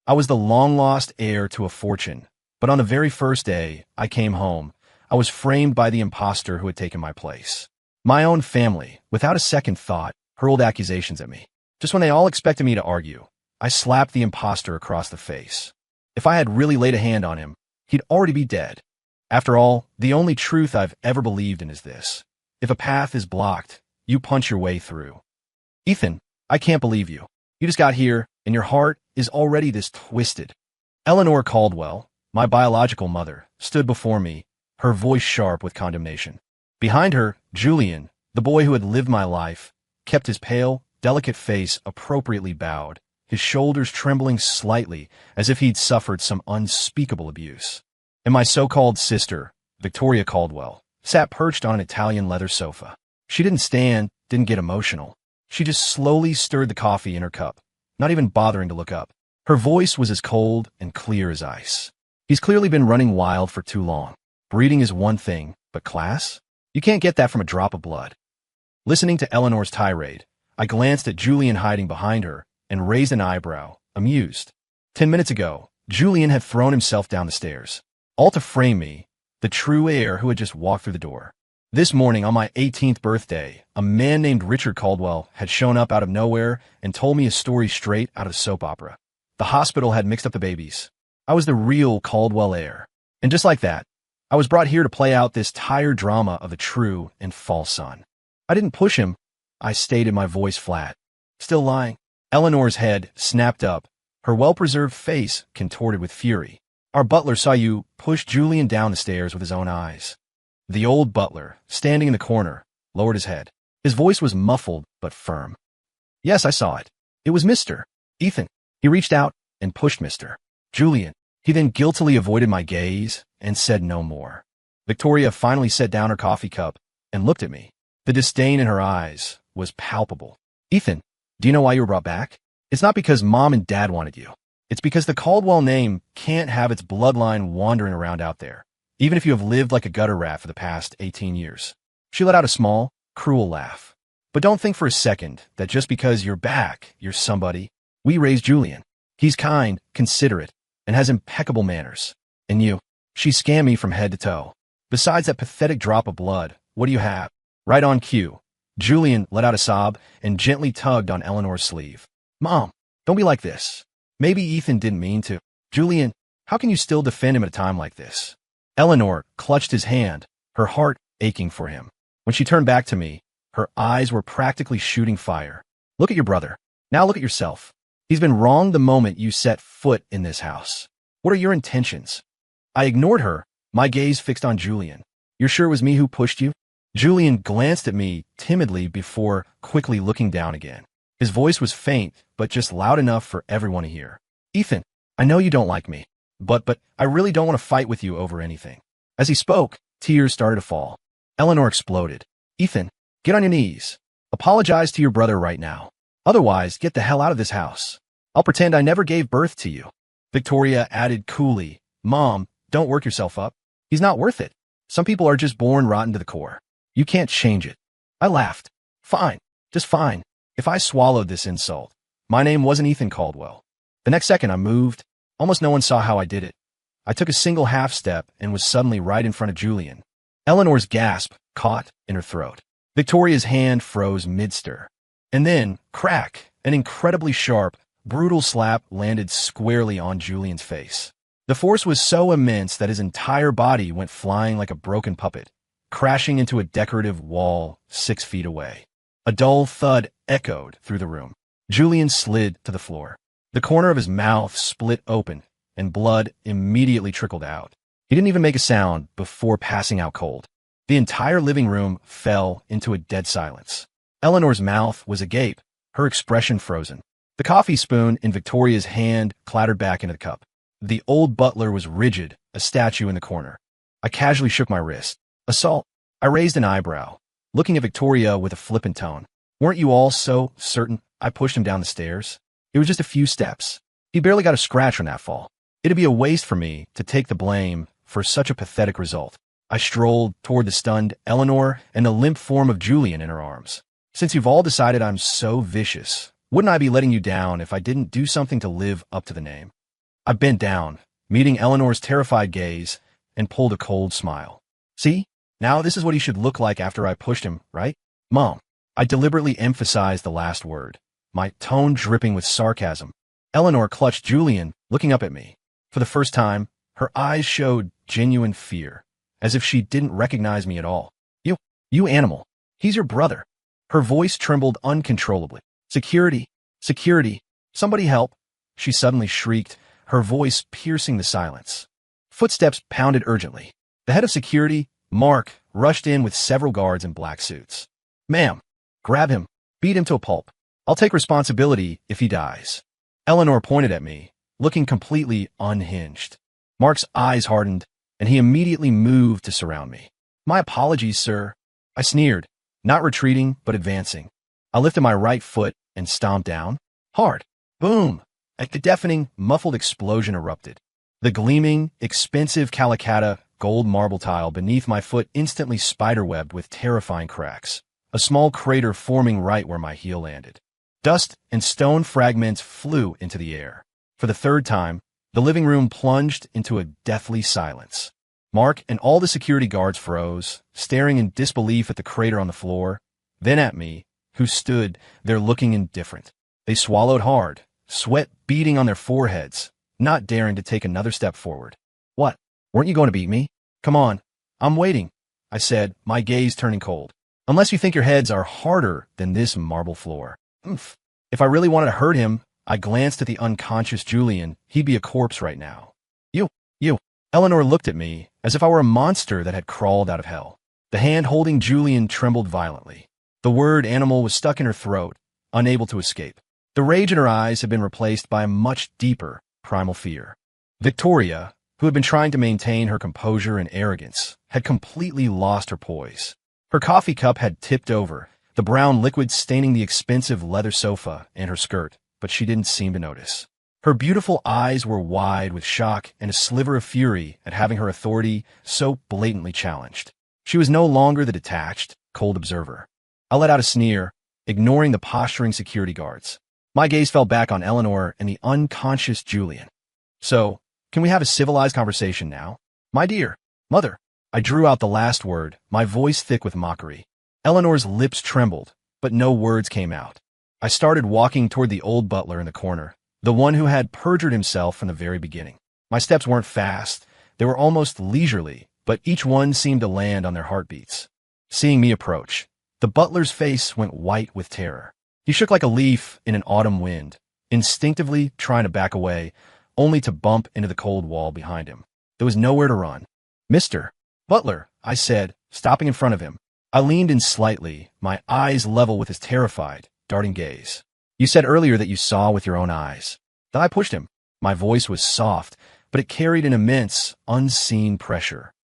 I was the long-lost heir to a fortune, but on the very first day I came home, I was framed by the imposter who had taken my place. My own family, without a second thought, hurled accusations at me. Just when they all expected me to argue, I slapped the imposter across the face. If I had really laid a hand on him, he'd already be dead. After all, the only truth I've ever believed in is this: if a path is blocked, you punch your way through. Ethan, I can't believe you. You just got here, and your heart is already this twisted. Eleanor Caldwell, my biological mother, stood before me, her voice sharp with condemnation. Behind her, Julian, the boy who had lived my life, kept his pale, delicate face appropriately bowed, his shoulders trembling slightly as if he'd suffered some unspeakable abuse. And my so-called sister, Victoria Caldwell, sat perched on an Italian leather sofa. She didn't stand, didn't get emotional. She just slowly stirred the coffee in her cup, not even bothering to look up. Her voice was as cold and clear as ice. He's clearly been running wild for too long. Breeding is one thing, but class? You can't get that from a drop of blood. Listening to Eleanor's tirade, I glanced at Julian hiding behind her and raised an eyebrow, amused. 10 minutes ago, Julian had thrown himself down the stairs, all to frame me, the true heir who had just walked through the door. This morning, on my 18th birthday, a man named Richard Caldwell had shown up out of nowhere and told me a story straight out of a soap opera. The hospital had mixed up the babies. I was the real Caldwell heir. And just like that, I was brought here to play out this tired drama of a true and false son. I didn't push him. I stayed in my voice flat. Still lying. Eleanor's head snapped up, her well-preserved face contorted with fury. Our butler saw you push Julian down the stairs with his own eyes. The old butler, standing in the corner, lowered his head. His voice was muffled but firm. Yes, I saw it. It was Mr. Ethan. He reached out and pushed Mr. Julian. He then guiltily avoided my gaze and said no more. Victoria finally set down her coffee cup and looked at me. The disdain in her eyes was palpable. Ethan, do you know why you were brought back? It's not because Mom and Dad wanted you. It's because the Caldwell name can't have its bloodline wandering around out there, even if you have lived like a gutter rat for the past 18 years. She let out a small, cruel laugh. But don't think for a second that just because you're back, you're somebody. We raised Julian. He's kind, considerate, and has impeccable manners. And you, she scammed me from head to toe. Besides that pathetic drop of blood, what do you have? Right on cue, Julian let out a sob and gently tugged on Eleanor's sleeve. Mom, don't be like this. Maybe Ethan didn't mean to. Julian, how can you still defend him at a time like this? Eleanor clutched his hand, her heart aching for him. When she turned back to me, her eyes were practically shooting fire. Look at your brother. Now look at yourself. He's been wrong the moment you set foot in this house. What are your intentions? I ignored her, my gaze fixed on Julian. You're sure it was me who pushed you? Julian glanced at me timidly before quickly looking down again. His voice was faint, but just loud enough for everyone to hear. Ethan, I know you don't like me, but I really don't want to fight with you over anything. As he spoke, tears started to fall. Eleanor exploded. Ethan, get on your knees. Apologize to your brother right now. Otherwise, get the hell out of this house. I'll pretend I never gave birth to you. Victoria added coolly, Mom, don't work yourself up. He's not worth it. Some people are just born rotten to the core. You can't change it. I laughed. Fine, just fine. If I swallowed this insult, my name wasn't Ethan Caldwell. The next second I moved. Almost no one saw how I did it. I took a single half step and was suddenly right in front of Julian. Eleanor's gasp caught in her throat. Victoria's hand froze mid-stir. And then, crack, an incredibly sharp, brutal slap landed squarely on Julian's face. The force was so immense that his entire body went flying like a broken puppet, crashing into a decorative wall 6 feet away. A dull thud echoed through the room. Julian slid to the floor. The corner of his mouth split open, and blood immediately trickled out. He didn't even make a sound before passing out cold. The entire living room fell into a dead silence. Eleanor's mouth was agape, her expression frozen. The coffee spoon in Victoria's hand clattered back into the cup. The old butler was rigid, a statue in the corner. I casually shook my wrist. Assault. I raised an eyebrow, looking at Victoria with a flippant tone. Weren't you all so certain I pushed him down the stairs? It was just a few steps. He barely got a scratch from that fall. It'd be a waste for me to take the blame for such a pathetic result. I strolled toward the stunned Eleanor and the limp form of Julian in her arms. Since you've all decided I'm so vicious, wouldn't I be letting you down if I didn't do something to live up to the name? I bent down, meeting Eleanor's terrified gaze, and pulled a cold smile. See? Now this is what he should look like after I pushed him, right? Mom. I deliberately emphasized the last word, my tone dripping with sarcasm. Eleanor clutched Julian, looking up at me. For the first time, her eyes showed genuine fear, as if she didn't recognize me at all. You animal. He's your brother. Her voice trembled uncontrollably. Security. Security. Somebody help. She suddenly shrieked, her voice piercing the silence. Footsteps pounded urgently. The head of security, Mark, rushed in with several guards in black suits. Ma'am, grab him. Beat him to a pulp. I'll take responsibility if he dies. Eleanor pointed at me, looking completely unhinged. Mark's eyes hardened, and he immediately moved to surround me. My apologies, sir. I sneered, not retreating, but advancing. I lifted my right foot and stomped down. Hard. Boom! A deafening, muffled explosion erupted. The gleaming, expensive Calicut gold marble tile beneath my foot instantly spiderwebbed with terrifying cracks, a small crater forming right where my heel landed. Dust and stone fragments flew into the air. For the third time, the living room plunged into a deathly silence. Mark and all the security guards froze, staring in disbelief at the crater on the floor, then at me, who stood there looking indifferent. They swallowed hard, sweat beading on their foreheads, not daring to take another step forward. What? Weren't you going to beat me? Come on. I'm waiting, I said, my gaze turning cold. Unless you think your heads are harder than this marble floor. Oomph. If I really wanted to hurt him, I glanced at the unconscious Julian. He'd be a corpse right now. You. Eleanor looked at me as if I were a monster that had crawled out of hell. The hand holding Julian trembled violently. The word animal was stuck in her throat, unable to escape. The rage in her eyes had been replaced by a much deeper, primal fear. Victoria, who had been trying to maintain her composure and arrogance, had completely lost her poise. Her coffee cup had tipped over, the brown liquid staining the expensive leather sofa and her skirt, but she didn't seem to notice. Her beautiful eyes were wide with shock and a sliver of fury at having her authority so blatantly challenged. She was no longer the detached, cold observer. I let out a sneer, ignoring the posturing security guards. My gaze fell back on Eleanor and the unconscious Julian. So, can we have a civilized conversation now? My dear mother. I drew out the last word, my voice thick with mockery. Eleanor's lips trembled, but no words came out. I started walking toward the old butler in the corner, the one who had perjured himself from the very beginning. My steps weren't fast, they were almost leisurely, but each one seemed to land on their heartbeats. Seeing me approach, the butler's face went white with terror. He shook like a leaf in an autumn wind, instinctively trying to back away, only to bump into the cold wall behind him. There was nowhere to run. Mr. Butler, I said, stopping in front of him. I leaned in slightly, my eyes level with his terrified, darting gaze. You said earlier that you saw with your own eyes. That I pushed him. My voice was soft, but it carried an immense, unseen pressure.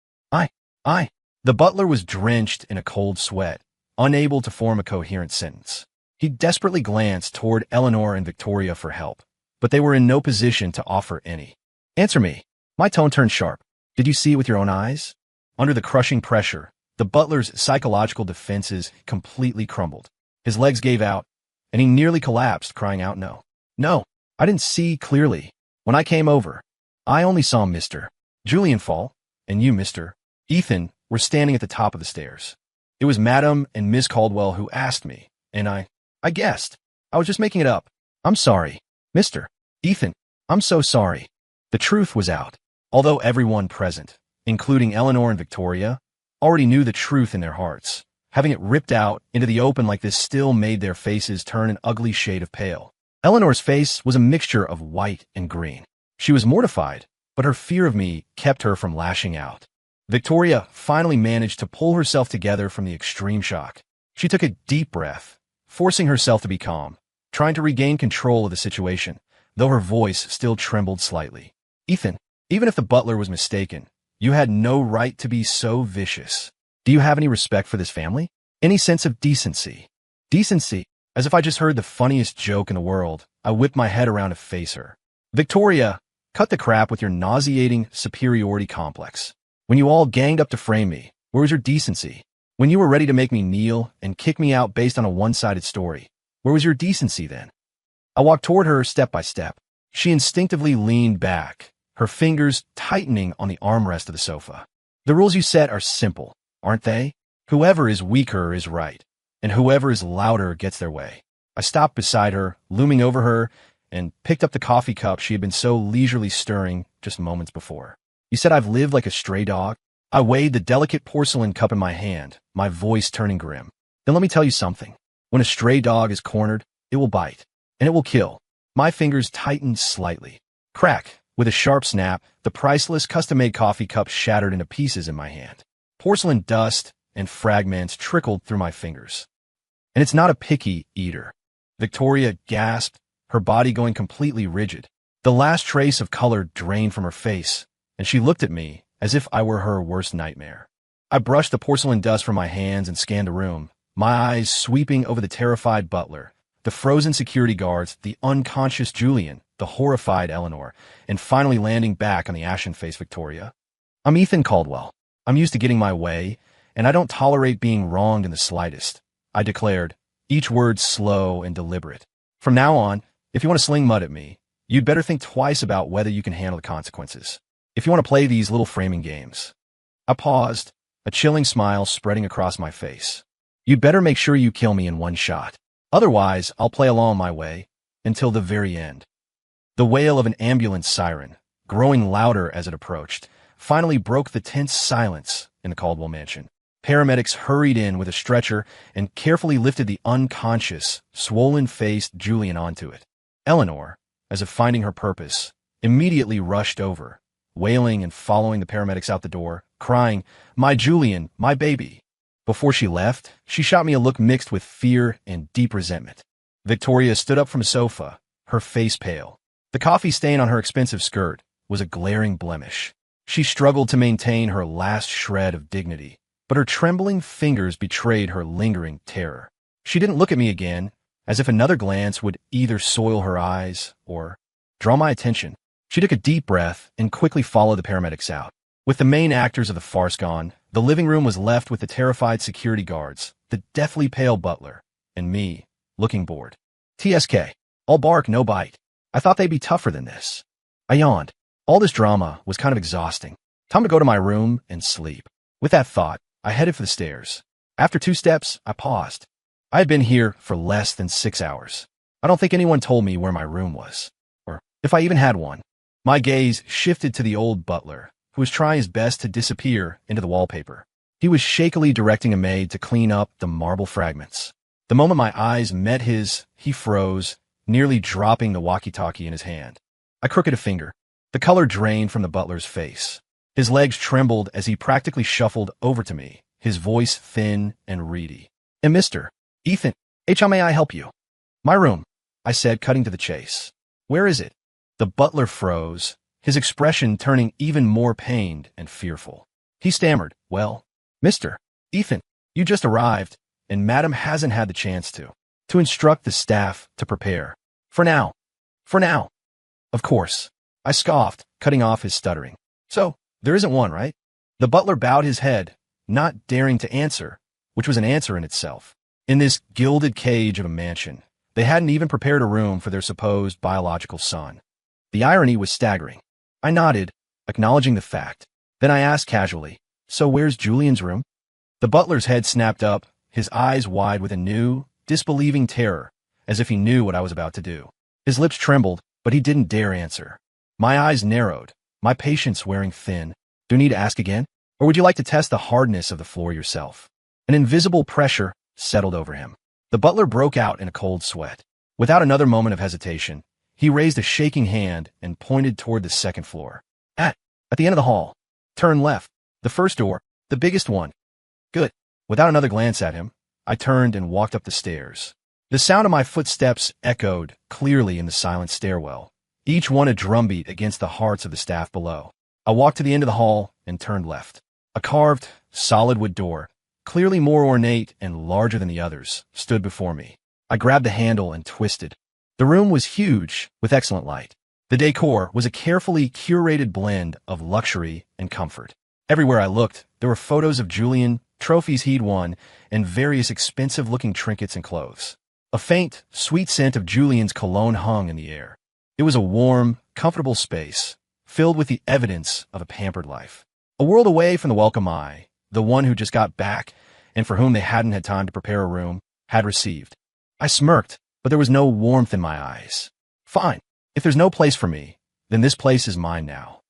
The butler was drenched in a cold sweat, unable to form a coherent sentence. He desperately glanced toward Eleanor and Victoria for help, but they were in no position to offer any. Answer me. My tone turned sharp. Did you see it with your own eyes? Under the crushing pressure, the butler's psychological defenses completely crumbled. His legs gave out, and he nearly collapsed, crying out no. No, I didn't see clearly. When I came over, I only saw Mr. Julian fall, and you, Mr. Ethan, were standing at the top of the stairs. It was Madam and Miss Caldwell who asked me, and I guessed. I was just making it up. I'm sorry. Mr. Ethan, I'm so sorry. The truth was out. Although everyone present, including Eleanor and Victoria, already knew the truth in their hearts, having it ripped out into the open like this still made their faces turn an ugly shade of pale. Eleanor's face was a mixture of white and green. She was mortified, but her fear of me kept her from lashing out. Victoria finally managed to pull herself together from the extreme shock. She took a deep breath, forcing herself to be calm, trying to regain control of the situation, though her voice still trembled slightly. Ethan, even if the butler was mistaken, you had no right to be so vicious. Do you have any respect for this family? Any sense of decency? Decency? As if I just heard the funniest joke in the world, I whipped my head around to face her. Victoria, cut the crap with your nauseating superiority complex. When you all ganged up to frame me, where was your decency? When you were ready to make me kneel and kick me out based on a one-sided story, where was your decency then? I walked toward her step by step. She instinctively leaned back, her fingers tightening on the armrest of the sofa. The rules you set are simple, aren't they? Whoever is weaker is right, and whoever is louder gets their way. I stopped beside her, looming over her, and picked up the coffee cup she had been so leisurely stirring just moments before. You said I've lived like a stray dog? I weighed the delicate porcelain cup in my hand, my voice turning grim. Then let me tell you something. When a stray dog is cornered, it will bite, and it will kill. My fingers tightened slightly. Crack! With a sharp snap, the priceless custom-made coffee cup shattered into pieces in my hand. Porcelain dust and fragments trickled through my fingers. And it's not a picky eater. Victoria gasped, her body going completely rigid. The last trace of color drained from her face, and she looked at me as if I were her worst nightmare. I brushed the porcelain dust from my hands and scanned the room, my eyes sweeping over the terrified butler, the frozen security guards, the unconscious Julian, the horrified Eleanor, and finally landing back on the ashen-faced Victoria. I'm Ethan Caldwell. I'm used to getting my way, and I don't tolerate being wronged in the slightest, I declared, each word slow and deliberate. From now on, if you want to sling mud at me, you'd better think twice about whether you can handle the consequences. If you want to play these little framing games. I paused, a chilling smile spreading across my face. You'd better make sure you kill me in one shot. Otherwise, I'll play along my way until the very end. The wail of an ambulance siren, growing louder as it approached, finally broke the tense silence in the Caldwell mansion. Paramedics hurried in with a stretcher and carefully lifted the unconscious, swollen-faced Julian onto it. Eleanor, as if finding her purpose, immediately rushed over, wailing and following the paramedics out the door, crying, "My Julian, my baby." Before she left, she shot me a look mixed with fear and deep resentment. Victoria stood up from the sofa, her face pale. The coffee stain on her expensive skirt was a glaring blemish. She struggled to maintain her last shred of dignity, but her trembling fingers betrayed her lingering terror. She didn't look at me again, as if another glance would either soil her eyes or draw my attention. She took a deep breath and quickly followed the paramedics out. With the main actors of the farce gone, the living room was left with the terrified security guards, the deathly pale butler, and me, looking bored. TSK. All bark, no bite. I thought they'd be tougher than this. I yawned. All this drama was kind of exhausting. Time to go to my room and sleep. With that thought, I headed for the stairs. After 2 steps, I paused. I had been here for less than 6 hours. I don't think anyone told me where my room was, or if I even had one. My gaze shifted to the old butler, who was trying his best to disappear into the wallpaper. He was shakily directing a maid to clean up the marble fragments. The moment my eyes met his, he froze, nearly dropping the walkie-talkie in his hand. I crooked a finger. The color drained from the butler's face. His legs trembled as he practically shuffled over to me, his voice thin and reedy. "And Mr. Ethan, how may I help you?" "My room," I said, cutting to the chase. "Where is it?" The butler froze, his expression turning even more pained and fearful. He stammered, "Well, Mr. Ethan, you just arrived, and Madam hasn't had the chance to instruct the staff to prepare. For now. Of course, I scoffed, cutting off his stuttering. "So, there isn't one, right?" The butler bowed his head, not daring to answer, which was an answer in itself. In this gilded cage of a mansion, they hadn't even prepared a room for their supposed biological son. The irony was staggering. I nodded, acknowledging the fact. Then I asked casually, "So where's Julian's room?" The butler's head snapped up, his eyes wide with a new, disbelieving terror, as if he knew what I was about to do. His lips trembled, but he didn't dare answer. My eyes narrowed, my patience wearing thin. "Do you need to ask again? Or would you like to test the hardness of the floor yourself?" An invisible pressure settled over him. The butler broke out in a cold sweat. Without another moment of hesitation, he raised a shaking hand and pointed toward the second floor. At the end of the hall. Turn left. The first door, the biggest one." "Good." Without another glance at him, I turned and walked up the stairs. The sound of my footsteps echoed clearly in the silent stairwell, each one a drumbeat against the hearts of the staff below. I walked to the end of the hall and turned left. A carved, solid wood door, clearly more ornate and larger than the others, stood before me. I grabbed the handle and twisted. The room was huge, with excellent light. The decor was a carefully curated blend of luxury and comfort. Everywhere I looked, there were photos of Julian, trophies he'd won, and various expensive-looking trinkets and clothes. A faint, sweet scent of Julian's cologne hung in the air. It was a warm, comfortable space, filled with the evidence of a pampered life. A world away from the welcome I, the one who just got back and for whom they hadn't had time to prepare a room, had received. I smirked, but there was no warmth in my eyes. Fine. If there's no place for me, then this place is mine now.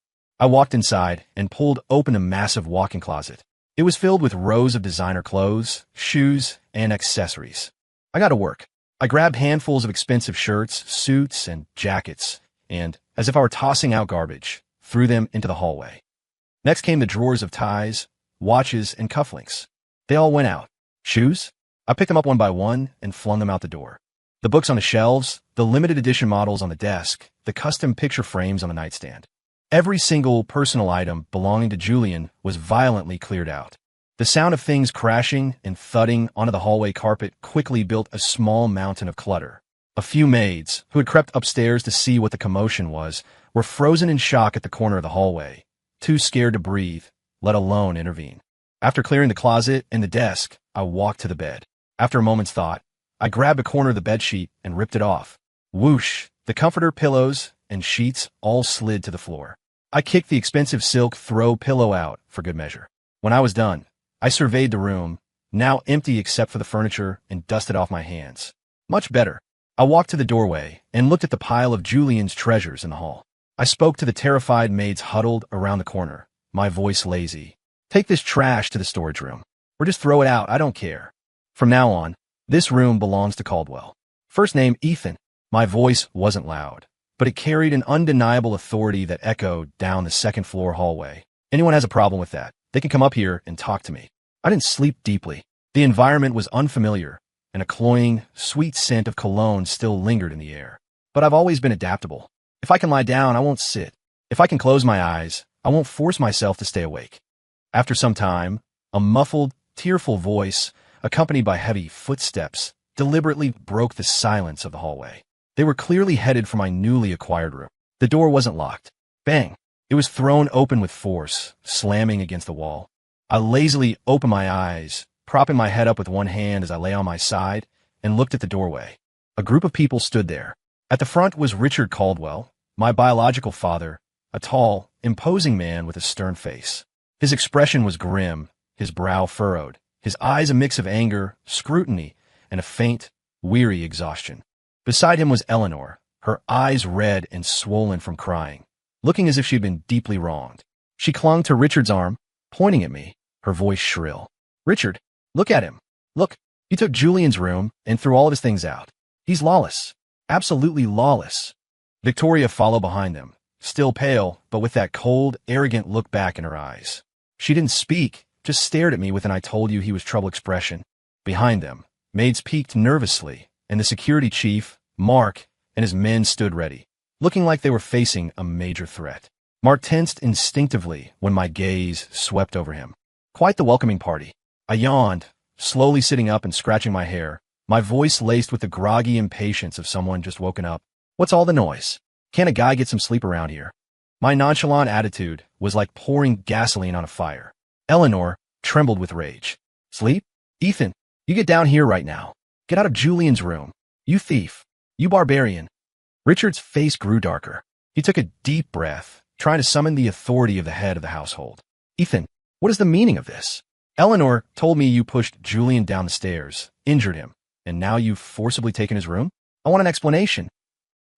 I walked inside and pulled open a massive walk-in closet. It was filled with rows of designer clothes, shoes, and accessories. I got to work. I grabbed handfuls of expensive shirts, suits, and jackets, and, as if I were tossing out garbage, threw them into the hallway. Next came the drawers of ties, watches, and cufflinks. They all went out. Shoes? I picked them up one by one and flung them out the door. The books on the shelves, the limited edition models on the desk, the custom picture frames on the nightstand. Every single personal item belonging to Julian was violently cleared out. The sound of things crashing and thudding onto the hallway carpet quickly built a small mountain of clutter. A few maids, who had crept upstairs to see what the commotion was, were frozen in shock at the corner of the hallway, too scared to breathe, let alone intervene. After clearing the closet and the desk, I walked to the bed. After a moment's thought, I grabbed a corner of the bedsheet and ripped it off. Whoosh! The comforter, pillows, and sheets all slid to the floor. I kicked the expensive silk throw pillow out for good measure. When I was done, I surveyed the room, now empty except for the furniture, and dusted off my hands. Much better. I walked to the doorway and looked at the pile of Julian's treasures in the hall. I spoke to the terrified maids huddled around the corner, my voice lazy. Take this trash to the storage room. Or just throw it out, I don't care. From now on, this room belongs to Caldwell. First name Ethan. My voice wasn't loud, but it carried an undeniable authority that echoed down the second-floor hallway. Anyone has a problem with that, they can come up here and talk to me. I didn't sleep deeply. The environment was unfamiliar, and a cloying, sweet scent of cologne still lingered in the air. But I've always been adaptable. If I can lie down, I won't sit. If I can close my eyes, I won't force myself to stay awake. After some time, a muffled, tearful voice, accompanied by heavy footsteps, deliberately broke the silence of the hallway. They were clearly headed for my newly acquired room. The door wasn't locked. Bang! It was thrown open with force, slamming against the wall. I lazily opened my eyes, propping my head up with one hand as I lay on my side, and looked at the doorway. A group of people stood there. At the front was Richard Caldwell, my biological father, a tall, imposing man with a stern face. His expression was grim, his brow furrowed, his eyes a mix of anger, scrutiny, and a faint, weary exhaustion. Beside him was Eleanor, her eyes red and swollen from crying, looking as if she'd been deeply wronged. She clung to Richard's arm, pointing at me, her voice shrill. Richard, look at him. Look, he took Julian's room and threw all of his things out. He's lawless. Absolutely lawless. Victoria followed behind them, still pale, but with that cold, arrogant look back in her eyes. She didn't speak, just stared at me with an "I told you he was trouble" expression. Behind them, maids peeked nervously, and the security chief, Mark, and his men stood ready, looking like they were facing a major threat. Mark tensed instinctively when my gaze swept over him. Quite the welcoming party. I yawned, slowly sitting up and scratching my hair, my voice laced with the groggy impatience of someone just woken up. What's all the noise? Can't a guy get some sleep around here? My nonchalant attitude was like pouring gasoline on a fire. Eleanor trembled with rage. Sleep? Ethan, you get down here right now. Get out of Julian's room. You thief. You barbarian. Richard's face grew darker. He took a deep breath, trying to summon the authority of the head of the household. Ethan, what is the meaning of this? Eleanor told me you pushed Julian down the stairs, injured him, and now you've forcibly taken his room? I want an explanation.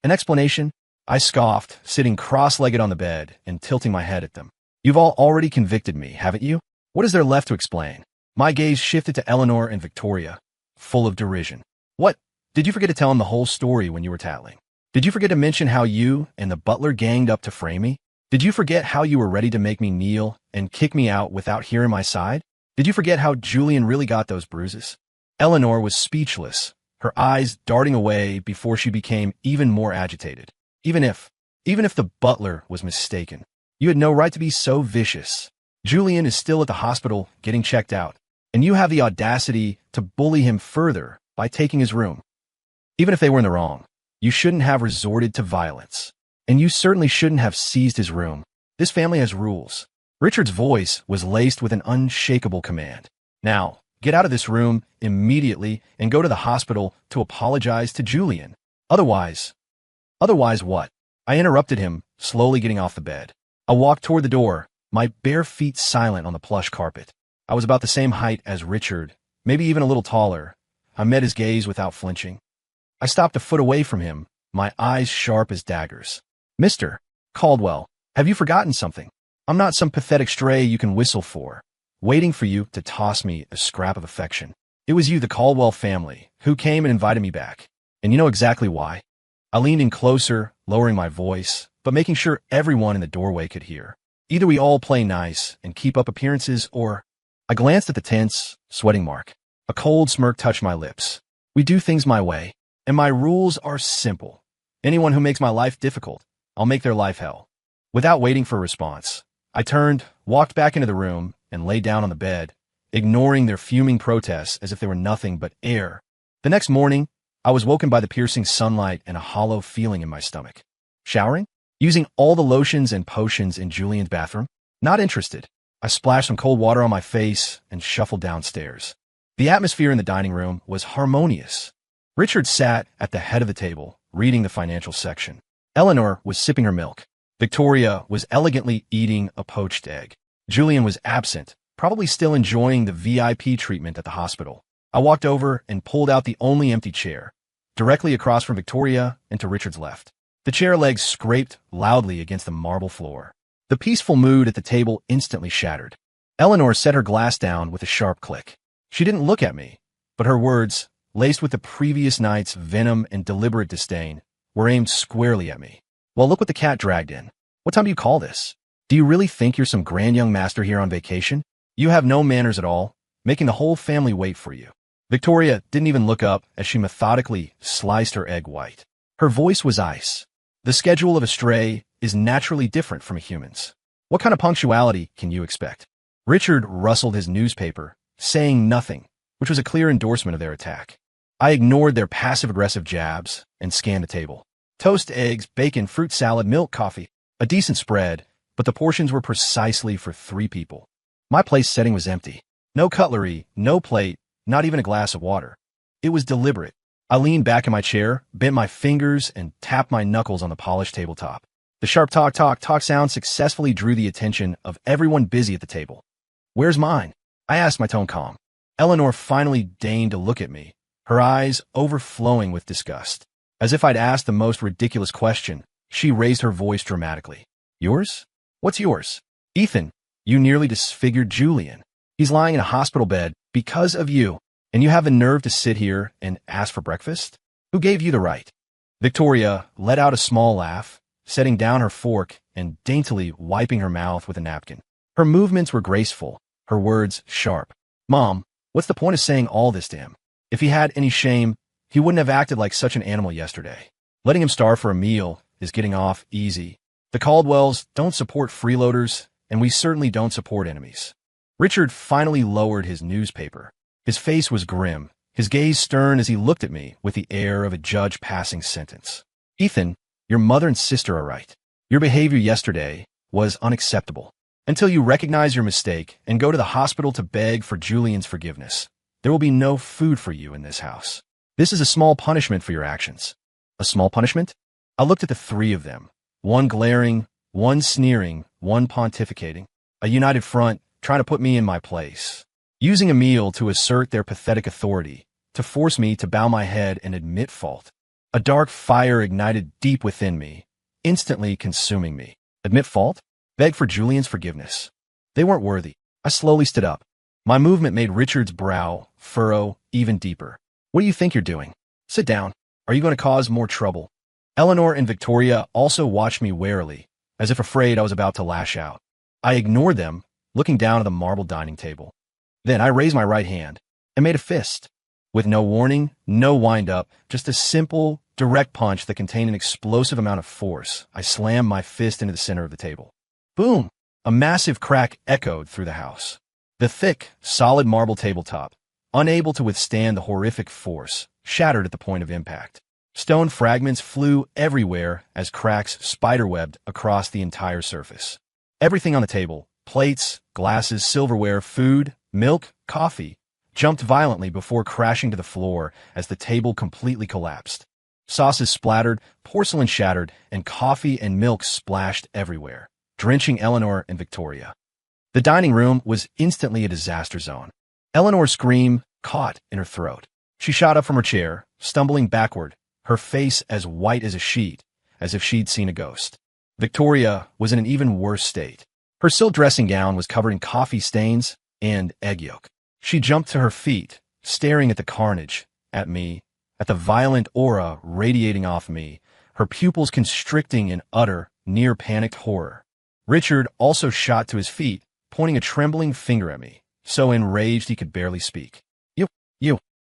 An explanation? I scoffed, sitting cross-legged on the bed and tilting my head at them. You've all already convicted me, haven't you? What is there left to explain? My gaze shifted to Eleanor and Victoria, full of derision. What? Did you forget to tell him the whole story when you were tattling? Did you forget to mention how you and the butler ganged up to frame me? Did you forget how you were ready to make me kneel and kick me out without hearing my side? Did you forget how Julian really got those bruises? Eleanor was speechless, her eyes darting away before she became even more agitated. Even if the butler was mistaken, you had no right to be so vicious. Julian is still at the hospital getting checked out, and you have the audacity to bully him further by taking his room. Even if they were in the wrong, you shouldn't have resorted to violence. And you certainly shouldn't have seized his room. This family has rules. Richard's voice was laced with an unshakable command. Now, get out of this room immediately and go to the hospital to apologize to Julian. Otherwise what? I interrupted him, slowly getting off the bed. I walked toward the door, my bare feet silent on the plush carpet. I was about the same height as Richard, maybe even a little taller. I met his gaze without flinching. I stopped a foot away from him, my eyes sharp as daggers. Mr. Caldwell, have you forgotten something? I'm not some pathetic stray you can whistle for, waiting for you to toss me a scrap of affection. It was you, the Caldwell family, who came and invited me back. And you know exactly why. I leaned in closer, lowering my voice, but making sure everyone in the doorway could hear. Either we all play nice and keep up appearances, or... I glanced at the tense, sweating Mark. A cold smirk touched my lips. We do things my way, and my rules are simple. Anyone who makes my life difficult, I'll make their life hell. Without waiting for a response, I turned, walked back into the room, and lay down on the bed, ignoring their fuming protests as if they were nothing but air. The next morning, I was woken by the piercing sunlight and a hollow feeling in my stomach. Showering? Using all the lotions and potions in Julian's bathroom? Not interested. I splashed some cold water on my face and shuffled downstairs. The atmosphere in the dining room was harmonious. Richard sat at the head of the table, reading the financial section. Eleanor was sipping her milk. Victoria was elegantly eating a poached egg. Julian was absent, probably still enjoying the VIP treatment at the hospital. I walked over and pulled out the only empty chair, directly across from Victoria and to Richard's left. The chair legs scraped loudly against the marble floor. The peaceful mood at the table instantly shattered. Eleanor set her glass down with a sharp click. She didn't look at me, but her words, laced with the previous night's venom and deliberate disdain, were aimed squarely at me. Well, look what the cat dragged in. What time do you call this? Do you really think you're some grand young master here on vacation? You have no manners at all, making the whole family wait for you. Victoria didn't even look up as she methodically sliced her egg white. Her voice was ice. The schedule of a stray is naturally different from a human's. What kind of punctuality can you expect? Richard rustled his newspaper, saying nothing, which was a clear endorsement of their attack. I ignored their passive-aggressive jabs and scanned the table. Toast, eggs, bacon, fruit salad, milk, coffee. A decent spread, but the portions were precisely for 3 people. My place setting was empty. No cutlery, no plate, not even a glass of water. It was deliberate. I leaned back in my chair, bent my fingers, and tapped my knuckles on the polished tabletop. The sharp talk sound successfully drew the attention of everyone busy at the table. Where's mine? I asked, my tone calm. Eleanor finally deigned to look at me, her eyes overflowing with disgust. As if I'd asked the most ridiculous question, she raised her voice dramatically. Yours? What's yours? Ethan, you nearly disfigured Julian. He's lying in a hospital bed because of you, and you have the nerve to sit here and ask for breakfast? Who gave you the right? Victoria let out a small laugh, setting down her fork and daintily wiping her mouth with a napkin. Her movements were graceful, her words sharp. Mom, what's the point of saying all this to him? If he had any shame, he wouldn't have acted like such an animal yesterday. Letting him starve for a meal is getting off easy. The Caldwells don't support freeloaders, and we certainly don't support enemies. Richard finally lowered his newspaper. His face was grim, his gaze stern as he looked at me with the air of a judge passing sentence. Ethan, your mother and sister are right. Your behavior yesterday was unacceptable. Until you recognize your mistake and go to the hospital to beg for Julian's forgiveness, there will be no food for you in this house. This is a small punishment for your actions. A small punishment? I looked at the 3 of them, one glaring, one sneering, one pontificating. A united front trying to put me in my place, using a meal to assert their pathetic authority, to force me to bow my head and admit fault. A dark fire ignited deep within me, instantly consuming me. Admit fault? Beg for Julian's forgiveness. They weren't worthy. I slowly stood up. My movement made Richard's brow furrow even deeper. What do you think you're doing? Sit down. Are you going to cause more trouble? Eleanor and Victoria also watched me warily, as if afraid I was about to lash out. I ignored them, looking down at the marble dining table. Then I raised my right hand and made a fist. With no warning, no wind-up, just a simple, direct punch that contained an explosive amount of force, I slammed my fist into the center of the table. Boom! A massive crack echoed through the house. The thick, solid marble tabletop, unable to withstand the horrific force, shattered at the point of impact. Stone fragments flew everywhere as cracks spiderwebbed across the entire surface. Everything on the table, plates, glasses, silverware, food, milk, coffee, jumped violently before crashing to the floor as the table completely collapsed. Sauces splattered, porcelain shattered, and coffee and milk splashed everywhere, drenching Eleanor and Victoria. The dining room was instantly a disaster zone. Eleanor's scream caught in her throat. She shot up from her chair, stumbling backward, her face as white as a sheet, as if she'd seen a ghost. Victoria was in an even worse state. Her silk dressing gown was covered in coffee stains and egg yolk. She jumped to her feet, staring at the carnage, at me, at the violent aura radiating off me, her pupils constricting in utter, near-panicked horror. Richard also shot to his feet, pointing a trembling finger at me, so enraged he could barely speak.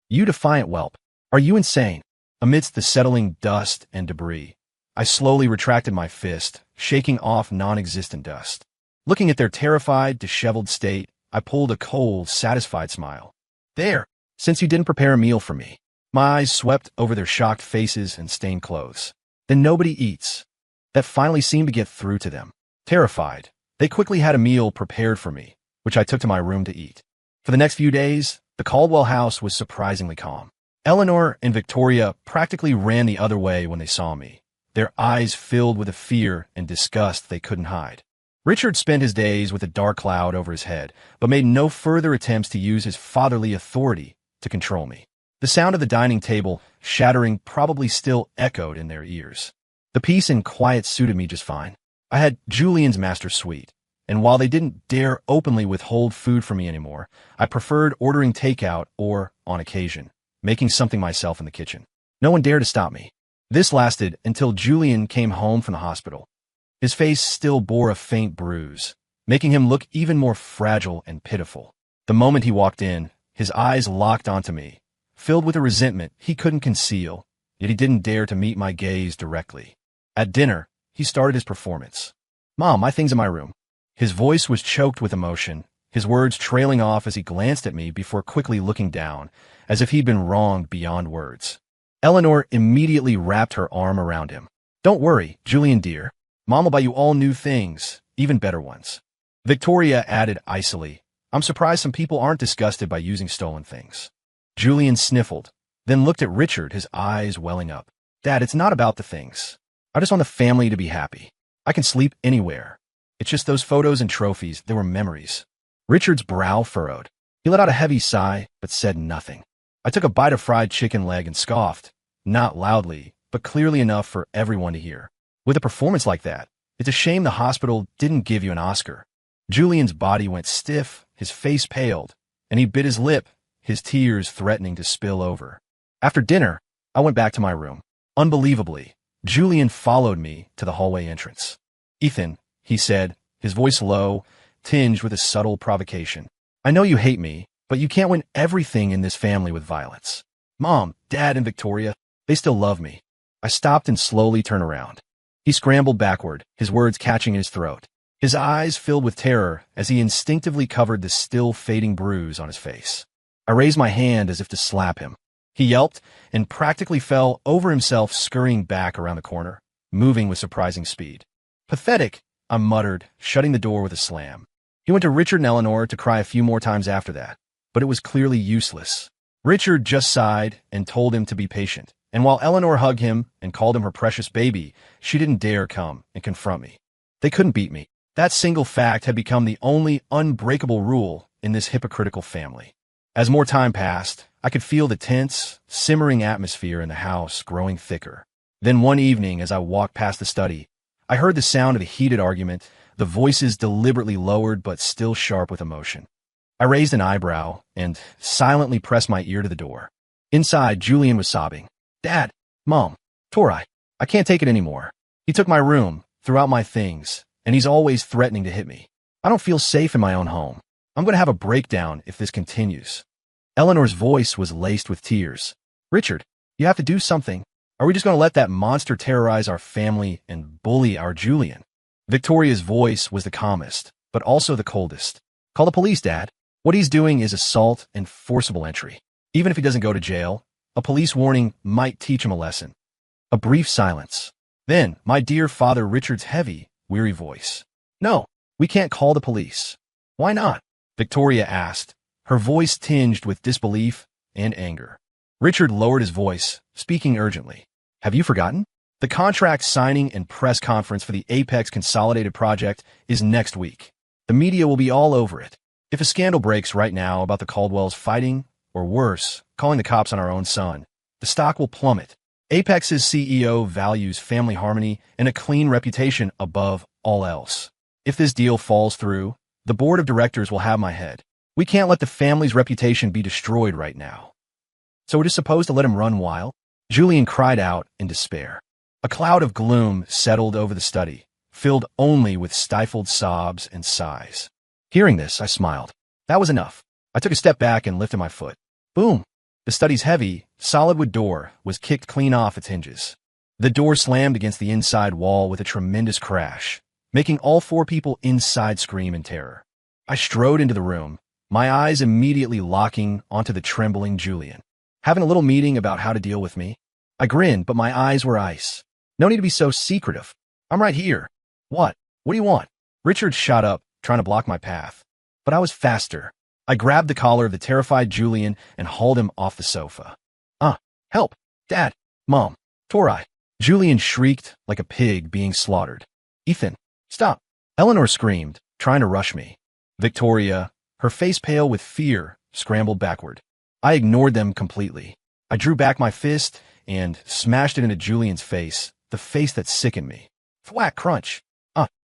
You defiant whelp. Are you insane? Amidst the settling dust and debris, I slowly retracted my fist, shaking off non-existent dust. Looking at their terrified, disheveled state, I pulled a cold, satisfied smile. There, since you didn't prepare a meal for me. My eyes swept over their shocked faces and stained clothes. Then nobody eats. That finally seemed to get through to them. Terrified, they quickly had a meal prepared for me, which I took to my room to eat. For the next few days, the Caldwell house was surprisingly calm. Eleanor and Victoria practically ran the other way when they saw me, their eyes filled with a fear and disgust they couldn't hide. Richard spent his days with a dark cloud over his head, but made no further attempts to use his fatherly authority to control me. The sound of the dining table shattering probably still echoed in their ears. The peace and quiet suited me just fine. I had Julian's master suite, and while they didn't dare openly withhold food from me anymore, I preferred ordering takeout or, on occasion, making something myself in the kitchen. No one dared to stop me. This lasted until Julian came home from the hospital. His face still bore a faint bruise, making him look even more fragile and pitiful. The moment he walked in, his eyes locked onto me, filled with a resentment he couldn't conceal, yet he didn't dare to meet my gaze directly. At dinner, he started his performance. "Mom, my thing's in my room." His voice was choked with emotion, his words trailing off as he glanced at me before quickly looking down, as if he'd been wronged beyond words. Eleanor immediately wrapped her arm around him. "Don't worry, Julian dear. Mom will buy you all new things, even better ones." Victoria added icily, "I'm surprised some people aren't disgusted by using stolen things." Julian sniffled, then looked at Richard, his eyes welling up. "Dad, it's not about the things. I just want the family to be happy. I can sleep anywhere. It's just those photos and trophies, they were memories." Richard's brow furrowed. He let out a heavy sigh, but said nothing. I took a bite of fried chicken leg and scoffed, not loudly, but clearly enough for everyone to hear. With a performance like that, it's a shame the hospital didn't give you an Oscar. Julian's body went stiff, his face paled, and he bit his lip, his tears threatening to spill over. After dinner, I went back to my room. Unbelievably, Julian followed me to the hallway entrance. "Ethan," he said, his voice low, tinged with a subtle provocation. "I know you hate me, but you can't win everything in this family with violence. Mom, Dad, and Victoria, they still love me." I stopped and slowly turned around. He scrambled backward, his words catching in his throat. His eyes filled with terror as he instinctively covered the still fading bruise on his face. I raised my hand as if to slap him. He yelped and practically fell over himself, scurrying back around the corner, moving with surprising speed. "Pathetic," I muttered, shutting the door with a slam. He went to Richard and Eleanor to cry a few more times after that, but it was clearly useless. Richard just sighed and told him to be patient, and while Eleanor hugged him and called him her precious baby, she didn't dare come and confront me. They couldn't beat me. That single fact had become the only unbreakable rule in this hypocritical family. As more time passed, I could feel the tense, simmering atmosphere in the house growing thicker. Then one evening, as I walked past the study, I heard the sound of a heated argument, the voices deliberately lowered but still sharp with emotion. I raised an eyebrow and silently pressed my ear to the door. Inside, Julian was sobbing. "Dad, Mom, Tori, I can't take it anymore. He took my room, threw out my things, and he's always threatening to hit me. I don't feel safe in my own home. I'm going to have a breakdown if this continues." Eleanor's voice was laced with tears. "Richard, you have to do something. Are we just going to let that monster terrorize our family and bully our Julian?" Victoria's voice was the calmest, but also the coldest. "Call the police, Dad. What he's doing is assault and forcible entry. Even if he doesn't go to jail, a police warning might teach him a lesson." A brief silence. Then, my dear father Richard's heavy, weary voice. "No, we can't call the police." "Why not?" Victoria asked, her voice tinged with disbelief and anger. Richard lowered his voice, speaking urgently. Have you forgotten? The contract signing and press conference for the Apex Consolidated project is next week. The media will be all over it. If a scandal breaks right now about the Caldwells fighting, or worse, calling the cops on our own son, the stock will plummet. Apex's CEO values family harmony and a clean reputation above all else. If this deal falls through, the board of directors will have my head. We can't let the family's reputation be destroyed right now. So we're just supposed to let him run wild? Julian cried out in despair. A cloud of gloom settled over the study, filled only with stifled sobs and sighs. Hearing this, I smiled. That was enough. I took a step back and lifted my foot. Boom! The study's heavy, solid wood door was kicked clean off its hinges. The door slammed against the inside wall with a tremendous crash, making all four people inside scream in terror. I strode into the room, my eyes immediately locking onto the trembling Julian. Having a little meeting about how to deal with me? I grinned, but my eyes were ice. No need to be so secretive. I'm right here. What? What do you want? Richard shot up, trying to block my path. But I was faster. I grabbed the collar of the terrified Julian and hauled him off the sofa. Help! Dad! Mom! Tori! Julian shrieked like a pig being slaughtered. Ethan! Stop! Eleanor screamed, trying to rush me. Victoria, her face pale with fear, scrambled backward. I ignored them completely. I drew back my fist and smashed it into Julian's face, the face that sickened me. Thwack crunch.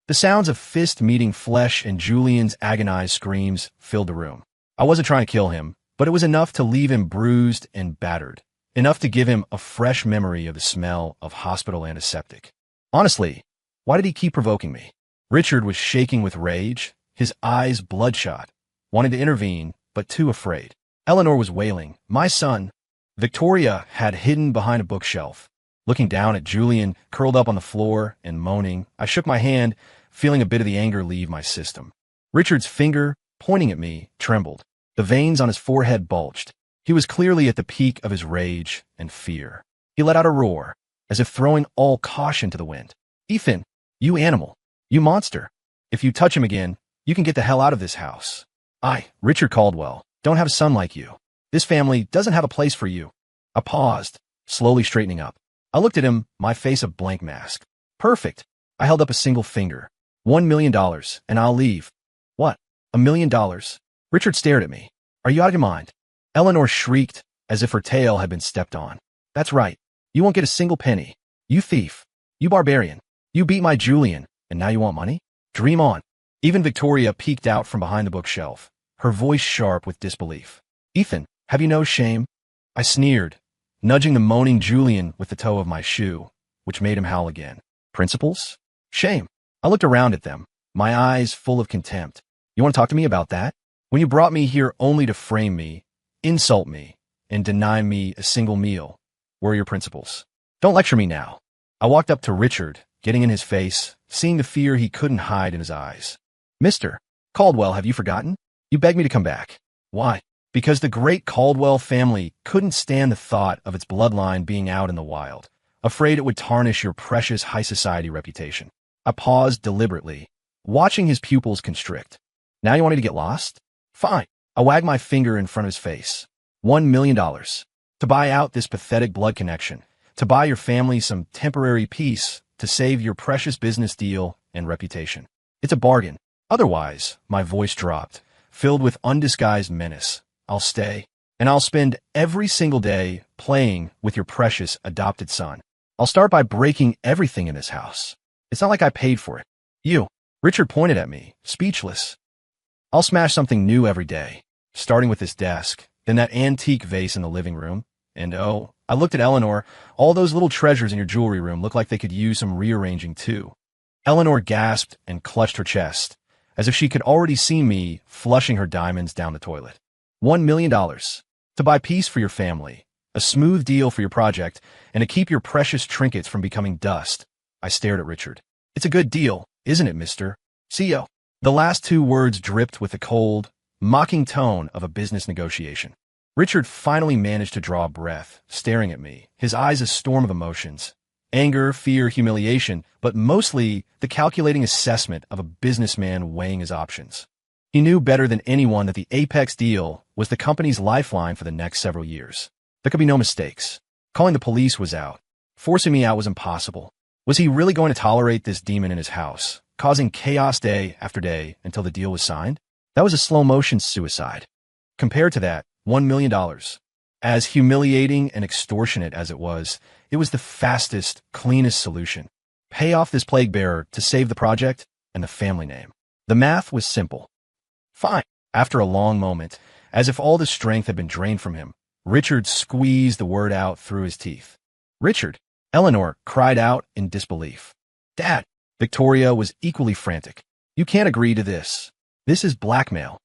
The sounds of fist meeting flesh and Julian's agonized screams filled the room. I wasn't trying to kill him, but it was enough to leave him bruised and battered. Enough to give him a fresh memory of the smell of hospital antiseptic. Honestly, why did he keep provoking me? Richard was shaking with rage, his eyes bloodshot, wanting to intervene, but too afraid. Eleanor was wailing, "My son!" Victoria had hidden behind a bookshelf. Looking down at Julian, curled up on the floor and moaning, I shook my hand, feeling a bit of the anger leave my system. Richard's finger, pointing at me, trembled. The veins on his forehead bulged. He was clearly at the peak of his rage and fear. He let out a roar, as if throwing all caution to the wind. "Ethan, you animal, you monster. If you touch him again, you can get the hell out of this house. Richard Caldwell, don't have a son like you. This family doesn't have a place for you." I paused, slowly straightening up. I looked at him, my face a blank mask. Perfect. I held up a single finger. $1 million, and I'll leave. What? $1 million? Richard stared at me. Are you out of your mind? Eleanor shrieked, as if her tail had been stepped on. That's right. You won't get a single penny. You thief. You barbarian. You beat my Julian, and now you want money? Dream on. Even Victoria peeked out from behind the bookshelf, her voice sharp with disbelief. Ethan, have you no shame? I sneered, nudging the moaning Julian with the toe of my shoe, which made him howl again. Principles? Shame. I looked around at them, my eyes full of contempt. You want to talk to me about that? When you brought me here only to frame me, insult me, and deny me a single meal, where are your principles? Don't lecture me now. I walked up to Richard, getting in his face, seeing the fear he couldn't hide in his eyes. Mr. Caldwell, have you forgotten? You begged me to come back. Why? Because the great Caldwell family couldn't stand the thought of its bloodline being out in the wild, afraid it would tarnish your precious high society reputation. I paused deliberately, watching his pupils constrict. Now you want me to get lost? Fine. I wagged my finger in front of his face. $1 million. To buy out this pathetic blood connection, to buy your family some temporary peace, to save your precious business deal and reputation. It's a bargain. Otherwise, my voice dropped, filled with undisguised menace. I'll stay, and I'll spend every single day playing with your precious adopted son. I'll start by breaking everything in this house. It's not like I paid for it. You. Richard pointed at me, speechless. I'll smash something new every day, starting with this desk, then that antique vase in the living room, and I looked at Eleanor. All those little treasures in your jewelry room look like they could use some rearranging too. Eleanor gasped and clutched her chest, as if she could already see me flushing her diamonds down the toilet. $1 million. To buy peace for your family, a smooth deal for your project, and to keep your precious trinkets from becoming dust. I stared at Richard. It's a good deal, isn't it, Mr. CEO? The last two words dripped with the cold, mocking tone of a business negotiation. Richard finally managed to draw a breath, staring at me, his eyes a storm of emotions. Anger, fear, humiliation, but mostly the calculating assessment of a businessman weighing his options. He knew better than anyone that the Apex deal was the company's lifeline for the next several years. There could be no mistakes. Calling the police was out. Forcing me out was impossible. Was he really going to tolerate this demon in his house, causing chaos day after day until the deal was signed? That was a slow-motion suicide. Compared to that, $1 million. As humiliating and extortionate as it was the fastest, cleanest solution. Pay off this plague bearer to save the project and the family name. The math was simple. Fine. After a long moment, as if all the strength had been drained from him, Richard squeezed the word out through his teeth. Richard, Eleanor cried out in disbelief. Dad, Victoria was equally frantic. You can't agree to this. This is blackmail.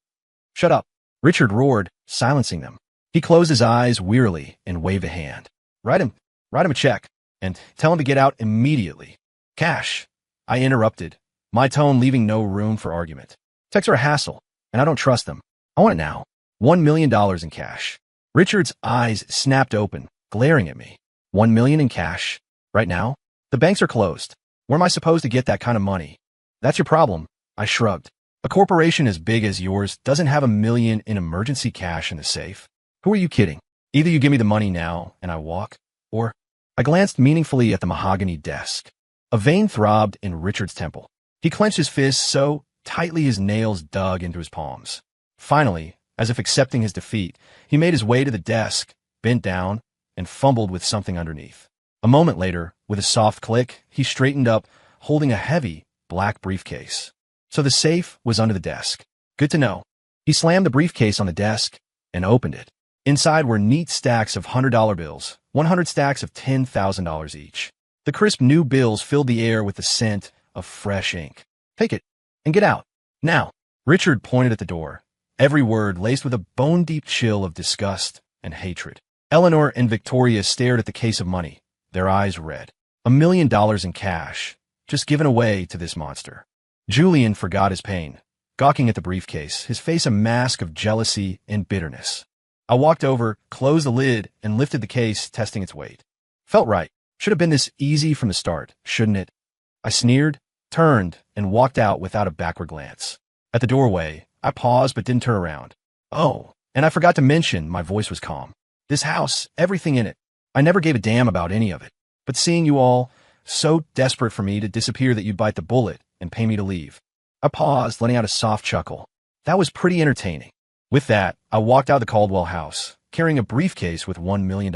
Shut up, Richard roared, silencing them. He closed his eyes wearily and waved a hand. Write him a check, and tell him to get out immediately. Cash, I interrupted, my tone leaving no room for argument. Checks are a hassle, and I don't trust them. I want it now. $1 million in cash. Richard's eyes snapped open, glaring at me. $1 million in cash? Right now? The banks are closed. Where am I supposed to get that kind of money? That's your problem, I shrugged. A corporation as big as yours doesn't have $1 million in emergency cash in the safe. Who are you kidding? Either you give me the money now and I walk, or... I glanced meaningfully at the mahogany desk. A vein throbbed in Richard's temple. He clenched his fists so tightly his nails dug into his palms. Finally, as if accepting his defeat, he made his way to the desk, bent down, and fumbled with something underneath. A moment later, with a soft click, he straightened up, holding a heavy, black briefcase. So the safe was under the desk. Good to know. He slammed the briefcase on the desk and opened it. Inside were neat stacks of $100 bills, 100 stacks of $10,000 each. The crisp new bills filled the air with the scent of fresh ink. Take it and get out. Now. Richard pointed at the door, every word laced with a bone-deep chill of disgust and hatred. Eleanor and Victoria stared at the case of money, their eyes red. $1 million in cash, just given away to this monster. Julian forgot his pain, gawking at the briefcase, his face a mask of jealousy and bitterness. I walked over, closed the lid, and lifted the case, testing its weight. Felt right. Should have been this easy from the start, shouldn't it? I sneered, turned, and walked out without a backward glance. At the doorway, I paused but didn't turn around. Oh, and I forgot to mention my voice was calm. This house, everything in it. I never gave a damn about any of it. But seeing you all, so desperate for me to disappear that you'd bite the bullet and pay me to leave. I paused, letting out a soft chuckle. That was pretty entertaining. With that, I walked out of the Caldwell house, carrying a briefcase with $1 million.